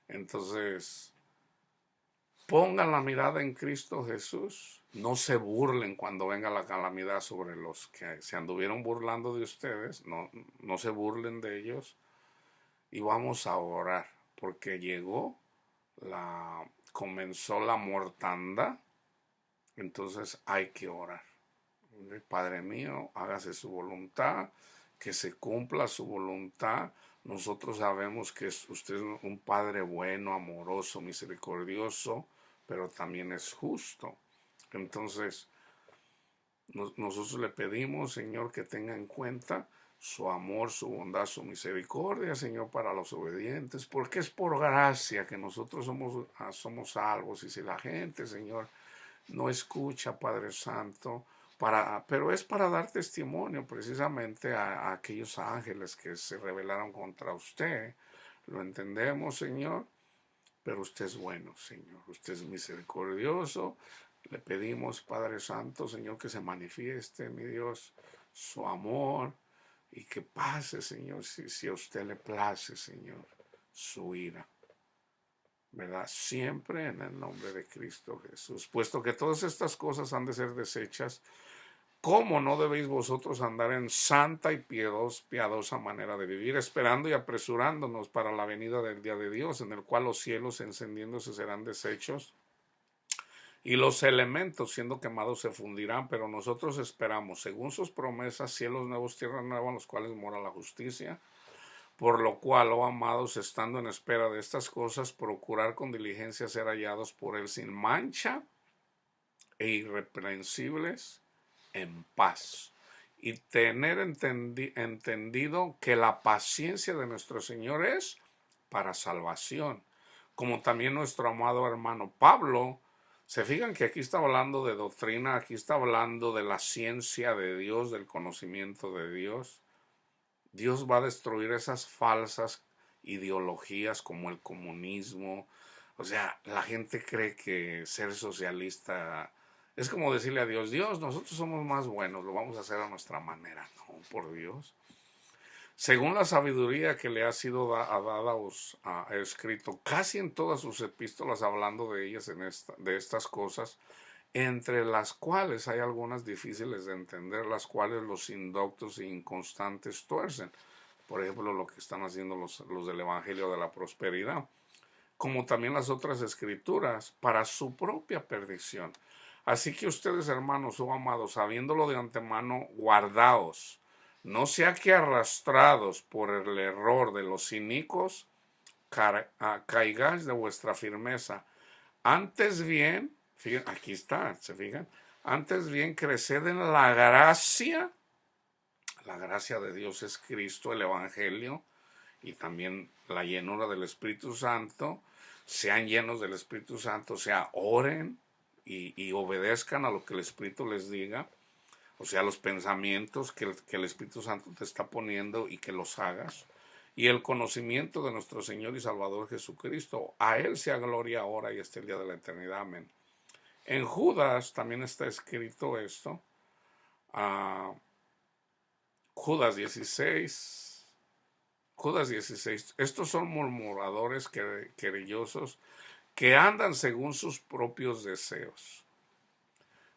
Entonces, pongan la mirada en Cristo Jesús. No se burlen cuando venga la calamidad sobre los que se anduvieron burlando de ustedes. No, no se burlen de ellos. Y vamos a orar, porque comenzó la mortandad. Entonces hay que orar. Padre mío, hágase su voluntad, que se cumpla su voluntad. Nosotros sabemos que usted es un Padre bueno, amoroso, misericordioso, pero también es justo. Entonces, nosotros le pedimos, Señor, que tenga en cuenta su amor, su bondad, su misericordia, Señor, para los obedientes, porque es por gracia que nosotros somos salvos. Y si la gente, Señor, no escucha, Padre Santo, pero es para dar testimonio precisamente a aquellos ángeles que se rebelaron contra usted. Lo entendemos, Señor, pero usted es bueno, Señor. Usted es misericordioso. Le pedimos, Padre Santo, Señor, que se manifieste, mi Dios, su amor y que pase, Señor, si a usted le place, Señor, su ira. ¿Verdad? Siempre en el nombre de Cristo Jesús. Puesto que todas estas cosas han de ser desechas, ¿cómo no debéis vosotros andar en santa y piadosa manera de vivir, esperando y apresurándonos para la venida del día de Dios, en el cual los cielos encendiéndose serán deshechos y los elementos siendo quemados se fundirán? Pero nosotros esperamos, según sus promesas, cielos nuevos, tierra nueva, en los cuales mora la justicia. Por lo cual, oh amados, estando en espera de estas cosas, procurar con diligencia ser hallados por él sin mancha e irreprensibles en paz. Y tener entendido que la paciencia de nuestro Señor es para salvación. Como también nuestro amado hermano Pablo, se fijan que aquí está hablando de doctrina, aquí está hablando de la ciencia de Dios, del conocimiento de Dios. Dios va a destruir esas falsas ideologías como el comunismo. O sea, la gente cree que ser socialista es como decirle a Dios, Dios, nosotros somos más buenos, lo vamos a hacer a nuestra manera. No, por Dios. Según la sabiduría que le ha sido dada, os ha escrito casi en todas sus epístolas hablando de ellas, de estas cosas, entre las cuales hay algunas difíciles de entender, las cuales los indoctos e inconstantes tuercen. Por ejemplo, lo que están haciendo los del Evangelio de la Prosperidad, como también las otras escrituras, para su propia perdición. Así que ustedes, hermanos o amados, sabiéndolo de antemano, guardaos, no sea que arrastrados por el error de los cínicos, caigáis de vuestra firmeza. Antes bien, fíjense, aquí está, ¿se fijan? Antes bien, creced en la gracia de Dios es Cristo, el Evangelio, y también la llenura del Espíritu Santo. Sean llenos del Espíritu Santo, o sea, oren y obedezcan a lo que el Espíritu les diga, o sea, los pensamientos que el Espíritu Santo te está poniendo y que los hagas. Y el conocimiento de nuestro Señor y Salvador Jesucristo. A Él sea gloria ahora y hasta el día de la eternidad. Amén. En Judas también está escrito esto. Judas 16. Judas 16. Estos son murmuradores, querellosos, que andan según sus propios deseos,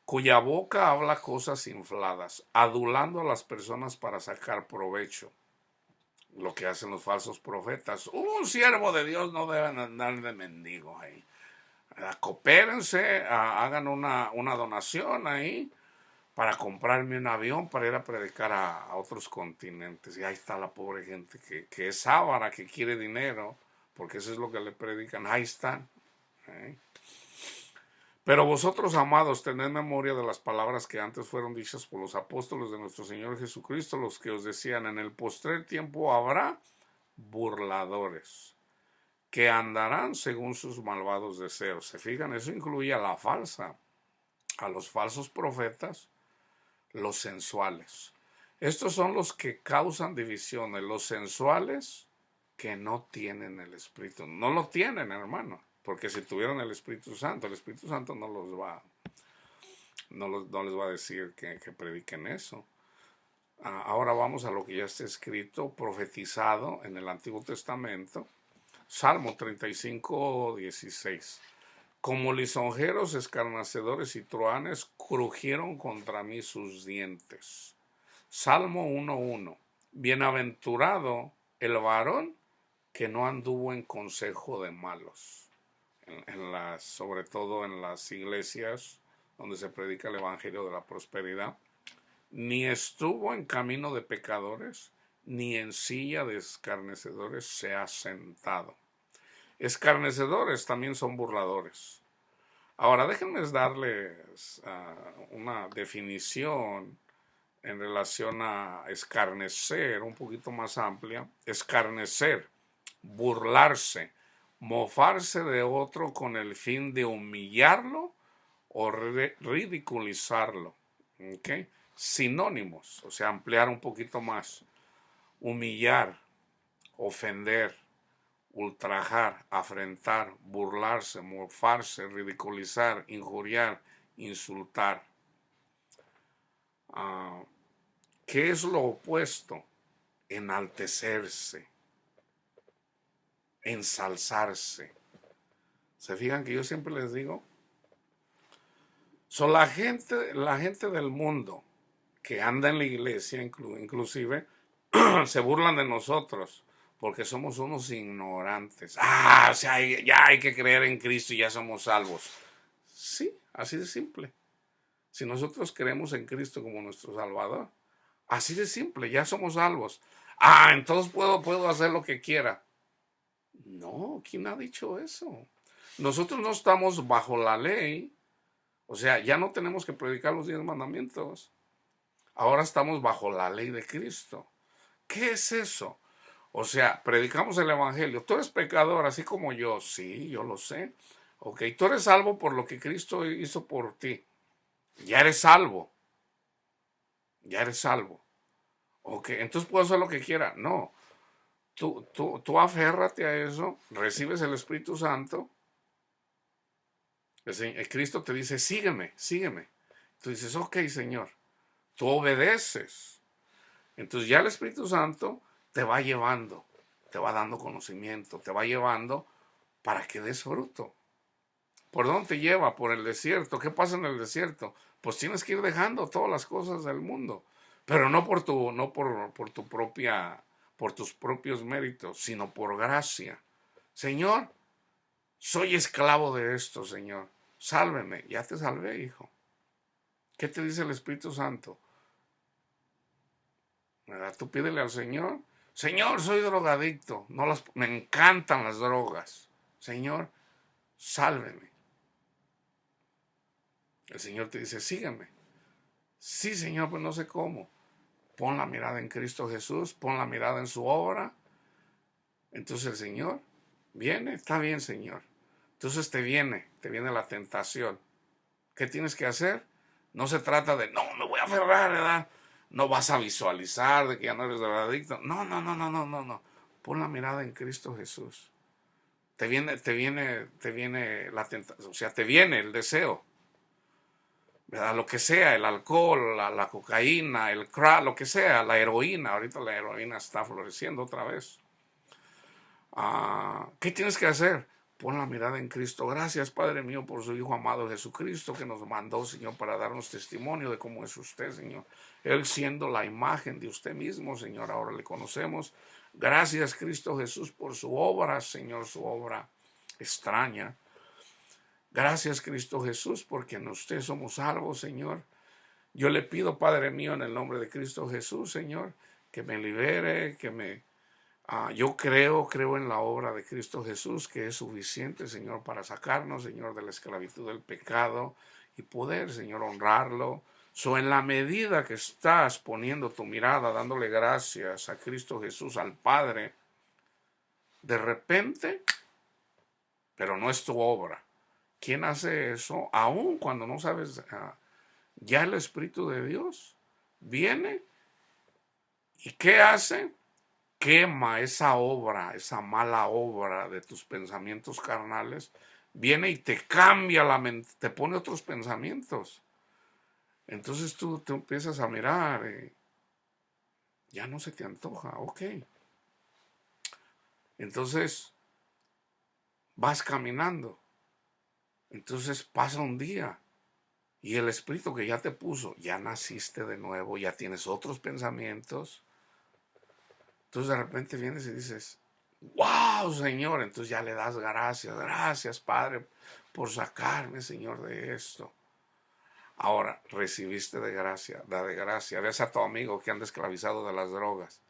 cuya boca habla cosas infladas, adulando a las personas para sacar provecho. Lo que hacen los falsos profetas. Un siervo de Dios no debe andar de mendigo ahí. Coopérense, hagan una donación ahí para comprarme un avión para ir a predicar a otros continentes. Y ahí está la pobre gente que es avara, que quiere dinero, porque eso es lo que le predican. Ahí están. Pero vosotros, amados, tened memoria de las palabras que antes fueron dichas por los apóstoles de nuestro Señor Jesucristo, los que os decían, en el postrer tiempo habrá burladores, que andarán según sus malvados deseos. ¿Se fijan? Eso incluye a a los falsos profetas, los sensuales. Estos son los que causan divisiones, los sensuales que no tienen el Espíritu. No lo tienen, hermano, porque si tuvieran el Espíritu Santo no los va no les va a decir que prediquen eso. Ahora vamos a lo que ya está escrito, profetizado en el Antiguo Testamento. Salmo 35:16. Como lisonjeros, escarnecedores y truhanes crujieron contra mí sus dientes. Salmo 1:1. Bienaventurado el varón que no anduvo en consejo de malos. Sobre todo en las iglesias donde se predica el evangelio de la prosperidad, ni estuvo en camino de pecadores, ni en silla de escarnecedores se ha sentado. Escarnecedores también son burladores. Ahora déjenme darles una definición en relación a escarnecer un poquito más amplia. Escarnecer, burlarse, mofarse de otro con el fin de humillarlo o ridiculizarlo. ¿Okay? Sinónimos, o sea, ampliar un poquito más. Humillar, ofender, ultrajar, afrentar, burlarse, mofarse, ridiculizar, injuriar, insultar. ¿Qué es lo opuesto? Enaltecerse, ensalzarse. ¿Se fijan que yo siempre les digo? La gente del mundo que anda en la iglesia, inclusive, se burlan de nosotros porque somos unos ignorantes. O sea, ya hay que creer en Cristo y ya somos salvos. Sí, así de simple. Si nosotros creemos en Cristo como nuestro Salvador, así de simple, ya somos salvos. Entonces puedo hacer lo que quiera. No, ¿quién ha dicho eso? Nosotros no estamos bajo la ley. O sea, ya no tenemos que predicar los 10 mandamientos. Ahora estamos bajo la ley de Cristo. ¿Qué es eso? O sea, predicamos el evangelio. Tú eres pecador, así como yo. Sí, yo lo sé. Ok, tú eres salvo por lo que Cristo hizo por ti. Ya eres salvo. Ya eres salvo. Ok, entonces puedo hacer lo que quiera. No. Tú aférrate a eso, recibes el Espíritu Santo. El Cristo te dice, sígueme, sígueme. Tú dices, ok, Señor. Tú obedeces. Entonces ya el Espíritu Santo te va llevando, te va dando conocimiento, te va llevando para que des fruto. ¿Por dónde te lleva? Por el desierto. ¿Qué pasa en el desierto? Pues tienes que ir dejando todas las cosas del mundo, pero no por tus propios méritos, sino por gracia. Señor, soy esclavo de esto, Señor. Sálveme. Ya te salvé, hijo. ¿Qué te dice el Espíritu Santo? ¿Verdad? Tú pídele al Señor. Señor, soy drogadicto. Me encantan las drogas. Señor, sálveme. El Señor te dice, sígueme. Sí, Señor, pues no sé cómo. Pon la mirada en Cristo Jesús, pon la mirada en su obra. Entonces el Señor viene, está bien, Señor. Entonces te viene la tentación. ¿Qué tienes que hacer? No se trata de, no, me voy a aferrar, ¿verdad? No vas a visualizar de que ya no eres drogadicto. No. Pon la mirada en Cristo Jesús. Te viene la tentación, o sea, te viene el deseo. ¿Verdad? Lo que sea, el alcohol, la cocaína, el crack, lo que sea, la heroína. Ahorita la heroína está floreciendo otra vez. ¿Qué tienes que hacer? Pon la mirada en Cristo. Gracias, Padre mío, por su Hijo amado Jesucristo, que nos mandó, Señor, para darnos testimonio de cómo es usted, Señor. Él siendo la imagen de usted mismo, Señor, ahora le conocemos. Gracias, Cristo Jesús, por su obra, Señor, su obra extraña. Gracias, Cristo Jesús, porque en usted somos salvos, Señor. Yo le pido, Padre mío, en el nombre de Cristo Jesús, Señor, que me libere, yo creo en la obra de Cristo Jesús, que es suficiente, Señor, para sacarnos, Señor, de la esclavitud del pecado y poder, Señor, honrarlo. En la medida que estás poniendo tu mirada, dándole gracias a Cristo Jesús, al Padre, de repente, pero no es tu obra. ¿Quién hace eso? Aún cuando no sabes, ya el Espíritu de Dios viene. ¿Y qué hace? Quema esa obra, esa mala obra de tus pensamientos carnales, viene y te cambia la mente, te pone otros pensamientos. Entonces tú te empiezas a mirar, ya no se te antoja, ok. Entonces vas caminando, entonces pasa un día y el espíritu que ya te puso, ya naciste de nuevo, ya tienes otros pensamientos. Entonces de repente vienes y dices, wow, Señor, entonces ya le das gracias, gracias, Padre, por sacarme, Señor, de esto. Ahora, recibiste de gracia, da de gracia. Ves a tu amigo que anda esclavizado de las drogas.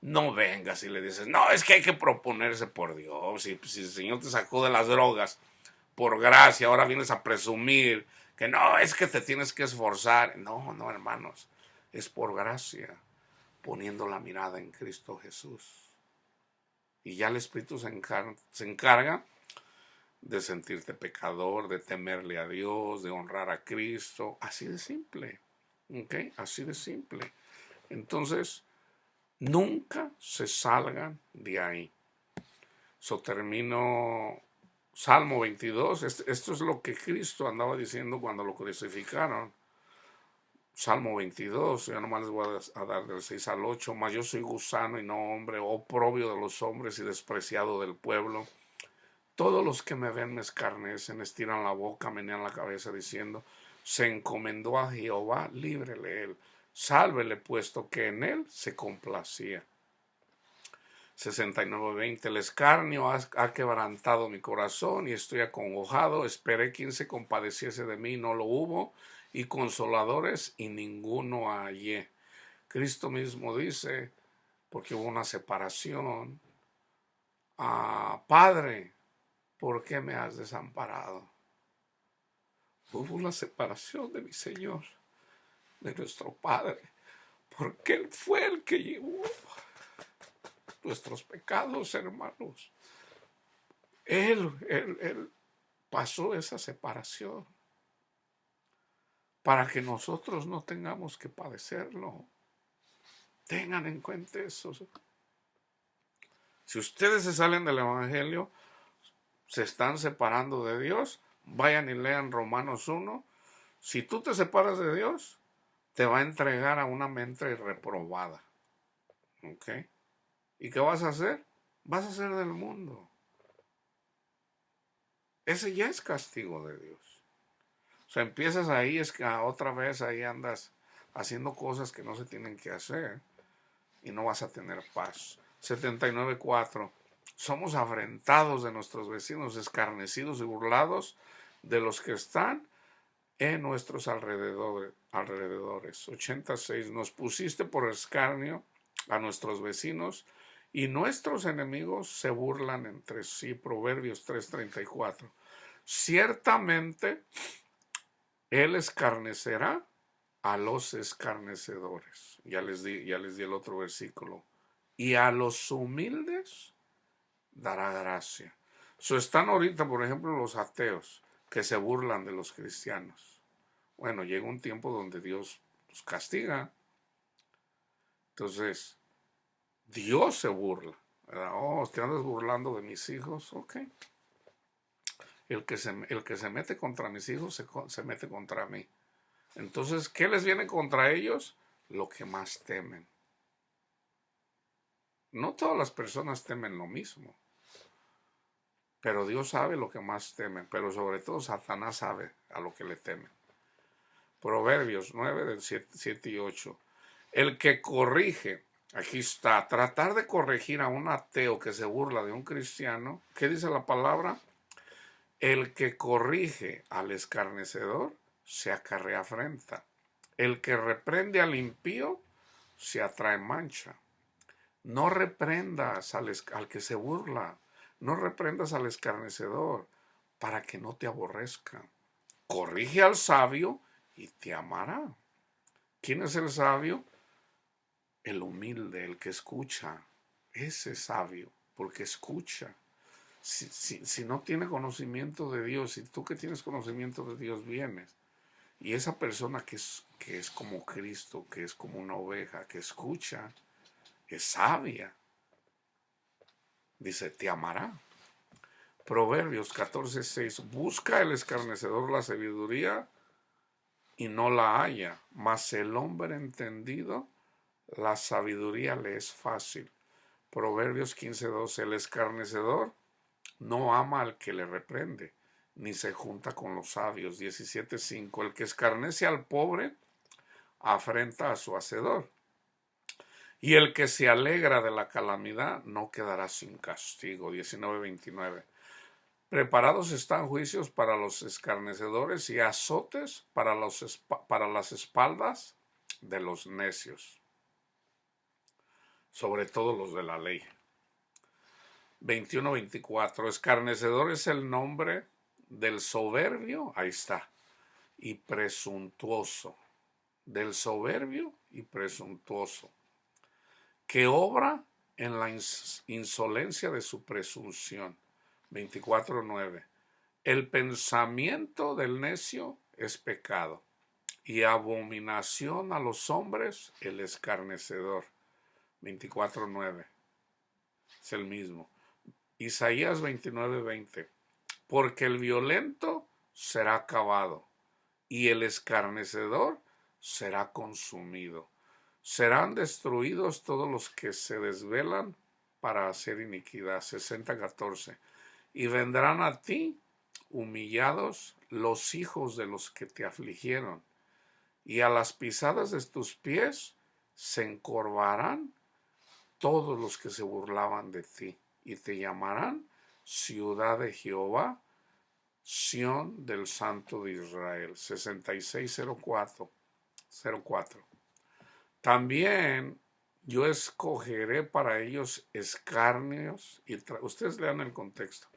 No vengas y le dices, no, es que hay que proponerse por Dios. Si el Señor te sacó de las drogas por gracia, ahora vienes a presumir que no, es que te tienes que esforzar. No, no, hermanos, es por gracia, poniendo la mirada en Cristo Jesús. Y ya el Espíritu se encarga de sentirte pecador, de temerle a Dios, de honrar a Cristo. Así de simple. ¿Ok? Así de simple. Entonces, nunca se salgan de ahí. So termino Salmo 22. Esto es lo que Cristo andaba diciendo cuando lo crucificaron. Salmo 22, ya nomás les voy a dar del 6 al 8. Mas yo soy gusano y no hombre, oprobio de los hombres y despreciado del pueblo. Todos los que me ven me escarnecen, estiran la boca, menean la cabeza diciendo, se encomendó a Jehová, líbrele él, sálvele puesto que en él se complacía. 69:20, el escarnio ha quebrantado mi corazón y estoy acongojado, esperé quien se compadeciese de mí, no lo hubo, y consoladores y ninguno hallé. Cristo mismo dice, porque hubo una separación, Padre, ¿por qué me has desamparado? Hubo una separación de mi Señor, de nuestro Padre, porque Él fue el que llevó nuestros pecados, hermanos. Él pasó esa separación para que nosotros no tengamos que padecerlo. Tengan en cuenta eso. Si ustedes se salen del Evangelio, se están separando de Dios, vayan y lean Romanos 1. Si tú te separas de Dios, te va a entregar a una mente reprobada. ¿Ok? ¿Y qué vas a hacer? Vas a hacer del mundo. Ese ya es castigo de Dios. O sea, empiezas ahí, es que otra vez ahí andas haciendo cosas que no se tienen que hacer y no vas a tener paz. 79:4. Somos afrentados de nuestros vecinos, escarnecidos y burlados de los que están en nuestros alrededores. 86. Nos pusiste por escarnio a nuestros vecinos y nuestros enemigos se burlan entre sí. Proverbios 3:34. Ciertamente él escarnecerá a los escarnecedores. Ya les di el otro versículo. Y a los humildes dará gracia. Están ahorita, por ejemplo, los ateos que se burlan de los cristianos. Bueno, llega un tiempo donde Dios los castiga. Entonces, Dios se burla. Oh, te andas burlando de mis hijos, ok. El que se mete contra mis hijos se mete contra mí. Entonces, ¿qué les viene contra ellos? Lo que más temen. No todas las personas temen lo mismo, pero Dios sabe lo que más temen, pero sobre todo Satanás sabe a lo que le temen. Proverbios 9, del 7 y 8. El que corrige, aquí está, tratar de corregir a un ateo que se burla de un cristiano, ¿qué dice la palabra? El que corrige al escarnecedor se acarrea afrenta. El que reprende al impío se atrae mancha. No reprendas al que se burla, no reprendas al escarnecedor para que no te aborrezca. Corrige al sabio y te amará. ¿Quién es el sabio? El humilde, el que escucha. Ese es sabio, porque escucha. Si no tiene conocimiento de Dios, si tú que tienes conocimiento de Dios vienes, y esa persona que es como Cristo, que es como una oveja, que escucha, es sabia, dice, te amará. Proverbios 14:6. Busca el escarnecedor la sabiduría y no la halla, mas el hombre entendido, la sabiduría le es fácil. Proverbios 15:12. El escarnecedor no ama al que le reprende, ni se junta con los sabios. 17:5. El que escarnece al pobre afrenta a su hacedor, y el que se alegra de la calamidad no quedará sin castigo. 19:29. Preparados están juicios para los escarnecedores y azotes para las espaldas de los necios, sobre todo los de la ley. 21:24. Escarnecedor es el nombre del soberbio, ahí está, y presuntuoso. Del soberbio y presuntuoso, que obra en la insolencia de su presunción. 24:9. El pensamiento del necio es pecado, y abominación a los hombres el escarnecedor. 24:9. Es el mismo. Isaías 29:20. Porque el violento será acabado, y el escarnecedor será consumido. Serán destruidos todos los que se desvelan para hacer iniquidad. 60:14. Y vendrán a ti humillados los hijos de los que te afligieron, y a las pisadas de tus pies se encorvarán todos los que se burlaban de ti, y te llamarán ciudad de Jehová, Sión del Santo de Israel. 66:04. También yo escogeré para ellos escarnios, y ustedes lean el contexto,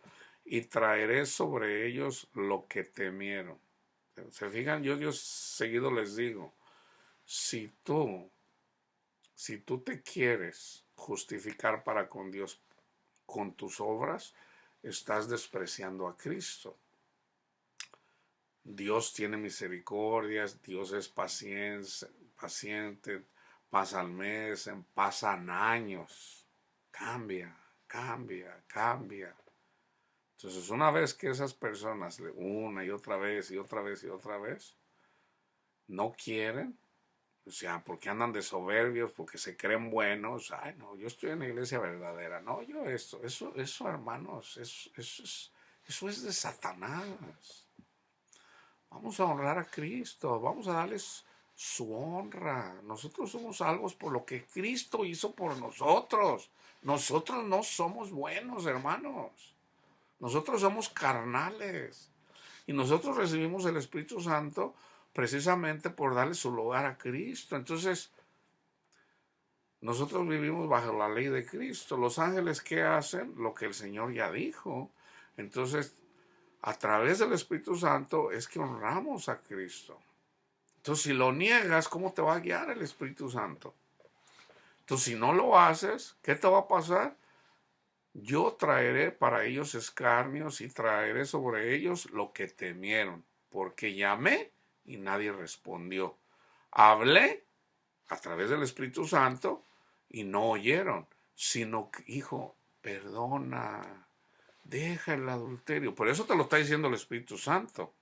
y traeré sobre ellos lo que temieron. ¿Se fijan? Yo seguido les digo, si tú te quieres justificar para con Dios con tus obras, estás despreciando a Cristo. Dios tiene misericordias, Dios es paciente, pasan meses, pasan años, cambia. Entonces, una vez que esas personas, una y otra vez, no quieren, o sea, porque andan de soberbios, porque se creen buenos, ay no, yo estoy en la iglesia verdadera, no, yo eso hermanos, eso es de Satanás. Vamos a honrar a Cristo, vamos a darles su honra. Nosotros somos salvos por lo que Cristo hizo por nosotros. Nosotros no somos buenos, hermanos. Nosotros somos carnales. Y nosotros recibimos el Espíritu Santo precisamente por darle su lugar a Cristo. Entonces, nosotros vivimos bajo la ley de Cristo. Los ángeles, ¿qué hacen? Lo que el Señor ya dijo. Entonces, a través del Espíritu Santo es que honramos a Cristo. Entonces, si lo niegas, ¿cómo te va a guiar el Espíritu Santo? Entonces, si no lo haces, ¿qué te va a pasar? Yo traeré para ellos escarnios y traeré sobre ellos lo que temieron, porque llamé y nadie respondió. Hablé a través del Espíritu Santo y no oyeron, sino que, hijo, perdona, deja el adulterio. Por eso te lo está diciendo el Espíritu Santo.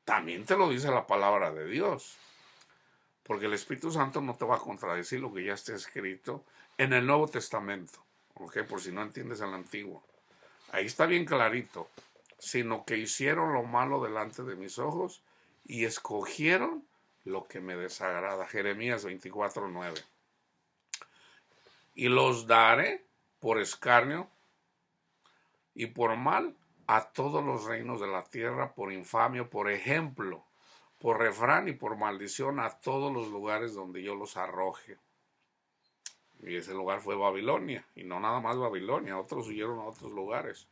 También te lo dice la palabra de Dios. Porque el Espíritu Santo no te va a contradecir lo que ya está escrito en el Nuevo Testamento. ¿Ok? Por si no entiendes el Antiguo. Ahí está bien clarito. Sino que hicieron lo malo delante de mis ojos y escogieron lo que me desagrada. Jeremías 24:9. Y los daré por escarnio y por mal a todos los reinos de la tierra, por infamia, por ejemplo, por refrán y por maldición a todos los lugares donde yo los arroje. Y ese lugar fue Babilonia, y no nada más Babilonia, otros huyeron a otros lugares.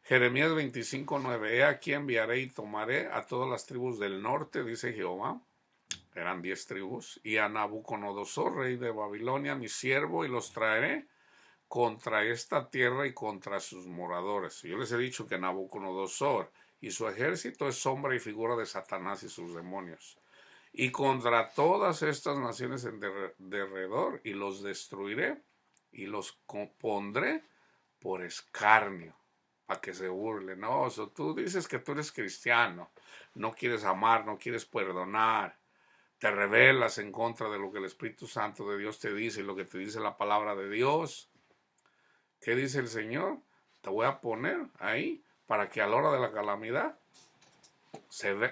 Jeremías 25:9. He aquí enviaré y tomaré a todas las tribus del norte, dice Jehová. Eran 10 tribus. Y a Nabucodonosor, rey de Babilonia, mi siervo, y los traeré contra esta tierra y contra sus moradores. Yo les he dicho que Nabucodonosor y su ejército es sombra y figura de Satanás y sus demonios. Y contra todas estas naciones en derredor, y los destruiré, y los pondré por escarnio. para que se burlen. No, tú dices que tú eres cristiano, no quieres amar, no quieres perdonar, te rebelas en contra de lo que el Espíritu Santo de Dios te dice y lo que te dice la palabra de Dios. ¿Qué dice el Señor? Te voy a poner ahí para que a la hora de la calamidad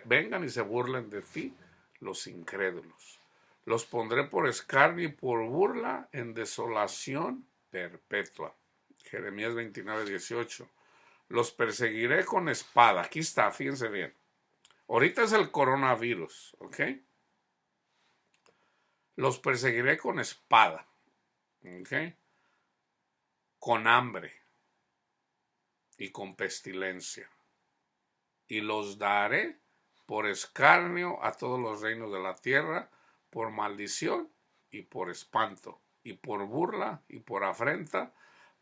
vengan y se burlen de ti los incrédulos. Los pondré por escarnio y por burla en desolación perpetua. Jeremías 29:18. Los perseguiré con espada. Aquí está, fíjense bien. Ahorita es el coronavirus, ¿ok? Los perseguiré con espada, ¿ok? Con hambre y con pestilencia. Y los daré por escarnio a todos los reinos de la tierra, por maldición y por espanto, y por burla y por afrenta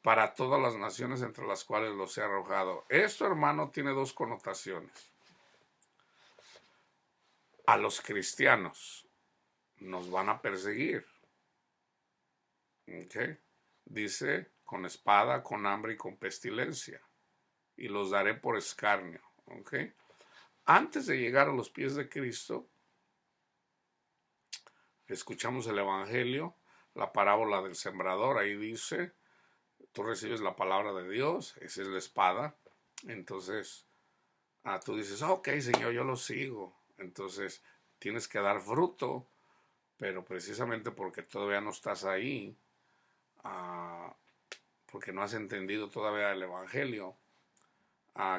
para todas las naciones entre las cuales los he arrojado. Esto, hermano, tiene dos connotaciones. A los cristianos nos van a perseguir. ¿Okay? Dice, con espada, con hambre y con pestilencia. Y los daré por escarnio. ¿Okay? Antes de llegar a los pies de Cristo, escuchamos el Evangelio, la parábola del sembrador. Ahí dice, tú recibes la palabra de Dios, esa es la espada. Entonces, tú dices, ok, Señor, yo lo sigo. Entonces, tienes que dar fruto, pero precisamente porque todavía no estás ahí, porque no has entendido todavía el Evangelio,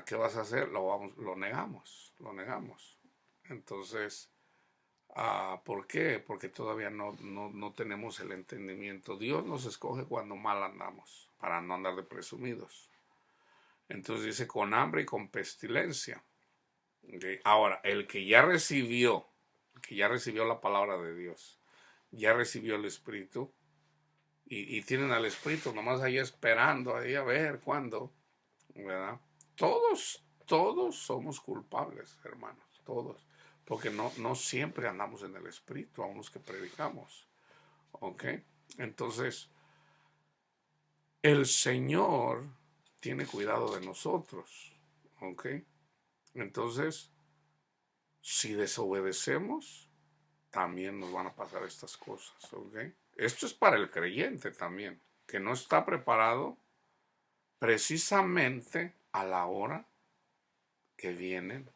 ¿qué vas a hacer? Lo negamos. Entonces, ¿por qué? Porque todavía no tenemos el entendimiento. Dios nos escoge cuando mal andamos, para no andar de presumidos. Entonces dice, con hambre y con pestilencia. ¿Okay? Ahora, el que ya recibió la palabra de Dios, ya recibió el Espíritu, y tienen al Espíritu nomás ahí esperando, ahí a ver cuándo, ¿verdad? Todos somos culpables, hermanos, todos, porque no siempre andamos en el Espíritu, aun los que predicamos, ¿ok? Entonces, el Señor tiene cuidado de nosotros, ¿ok? Entonces, si desobedecemos, también nos van a pasar estas cosas, ¿ok? Esto es para el creyente también, que no está preparado precisamente a la hora que vienen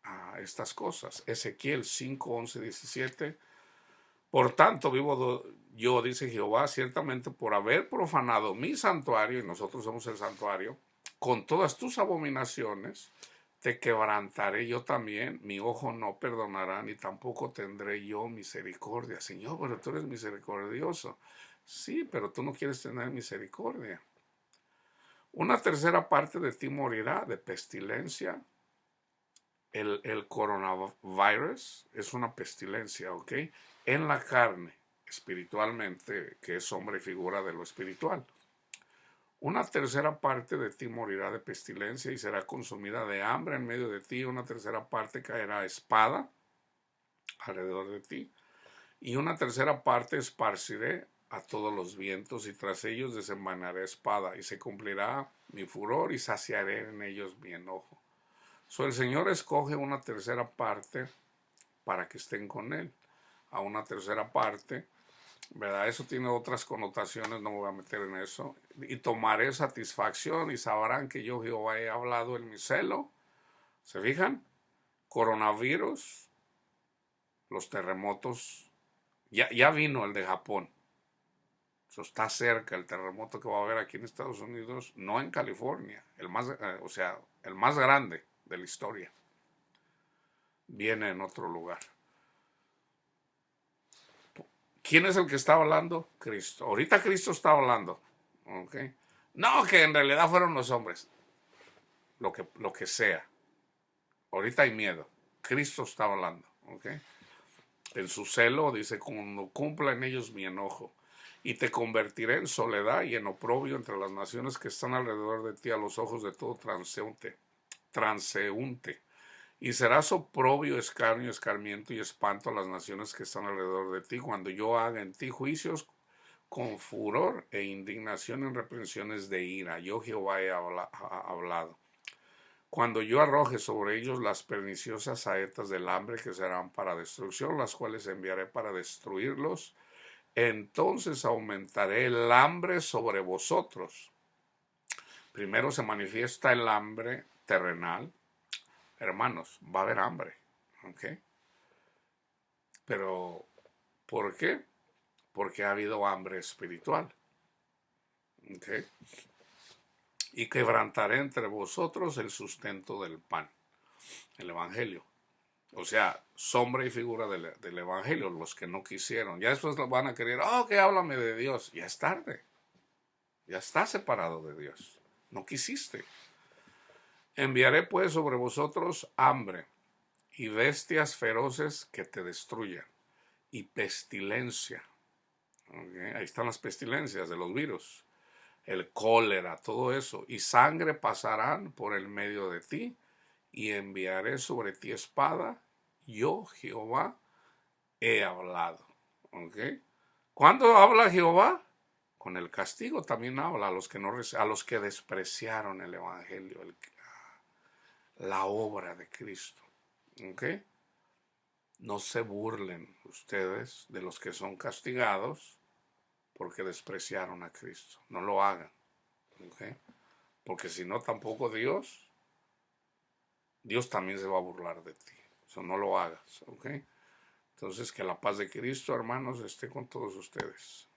a estas cosas. Ezequiel 5, 11, 17. Por tanto, vivo yo, dice Jehová, ciertamente por haber profanado mi santuario, y nosotros somos el santuario, con todas tus abominaciones, te quebrantaré yo también, mi ojo no perdonará, ni tampoco tendré yo misericordia. Señor, pero tú eres misericordioso. Sí, pero tú no quieres tener misericordia. Una tercera parte de ti morirá de pestilencia. El coronavirus es una pestilencia, ¿ok? En la carne, espiritualmente, que es hombre y figura de lo espiritual. Una tercera parte de ti morirá de pestilencia y será consumida de hambre en medio de ti. Una tercera parte caerá a espada alrededor de ti. Y una tercera parte esparciré a todos los vientos y tras ellos desenvainaré espada. Y se cumplirá mi furor y saciaré en ellos mi enojo. El Señor escoge una tercera parte para que estén con Él. A una tercera parte, ¿verdad? Eso tiene otras connotaciones, no me voy a meter en eso. Y tomaré satisfacción y sabrán que yo Jehová he hablado en mi celo. ¿Se fijan? Coronavirus, los terremotos. Ya vino el de Japón. Eso está cerca, el terremoto que va a haber aquí en Estados Unidos, no en California, el más grande de la historia. Viene en otro lugar. ¿Quién es el que está hablando? Cristo. Ahorita Cristo está hablando. ¿Okay? No, que en realidad fueron los hombres. Lo que sea. Ahorita hay miedo. Cristo está hablando. ¿Okay? En su celo dice, cuando cumpla en ellos mi enojo. Y te convertiré en soledad y en oprobio entre las naciones que están alrededor de ti a los ojos de todo transeúnte. Y serás oprobio, escarnio, escarmiento y espanto a las naciones que están alrededor de ti cuando yo haga en ti juicios con furor e indignación en reprensiones de ira. Yo Jehová he hablado. Cuando yo arroje sobre ellos las perniciosas saetas del hambre que serán para destrucción, las cuales enviaré para destruirlos, entonces aumentaré el hambre sobre vosotros. Primero se manifiesta el hambre terrenal. Hermanos, va a haber hambre. ¿Ok? Pero, ¿por qué? Porque ha habido hambre espiritual. ¿Ok? Y quebrantaré entre vosotros el sustento del pan. El evangelio. O sea, sombra y figura del evangelio, los que no quisieron. Ya después lo van a querer, que háblame de Dios. Ya es tarde. Ya estás separado de Dios. No quisiste. Enviaré pues sobre vosotros hambre y bestias feroces que te destruyan y pestilencia. ¿Okay? Ahí están las pestilencias de los virus. El cólera, todo eso. Y sangre pasarán por el medio de ti y enviaré sobre ti espada. Yo, Jehová, he hablado. ¿Okay? ¿Cuándo habla Jehová? Con el castigo también habla a los que, no, a los que despreciaron el evangelio, la obra de Cristo. ¿Okay? No se burlen ustedes de los que son castigados porque despreciaron a Cristo. No lo hagan. ¿Okay? Porque si no, tampoco Dios también se va a burlar de ti. Eso no lo hagas. ¿Okay? Entonces, que la paz de Cristo, hermanos, esté con todos ustedes.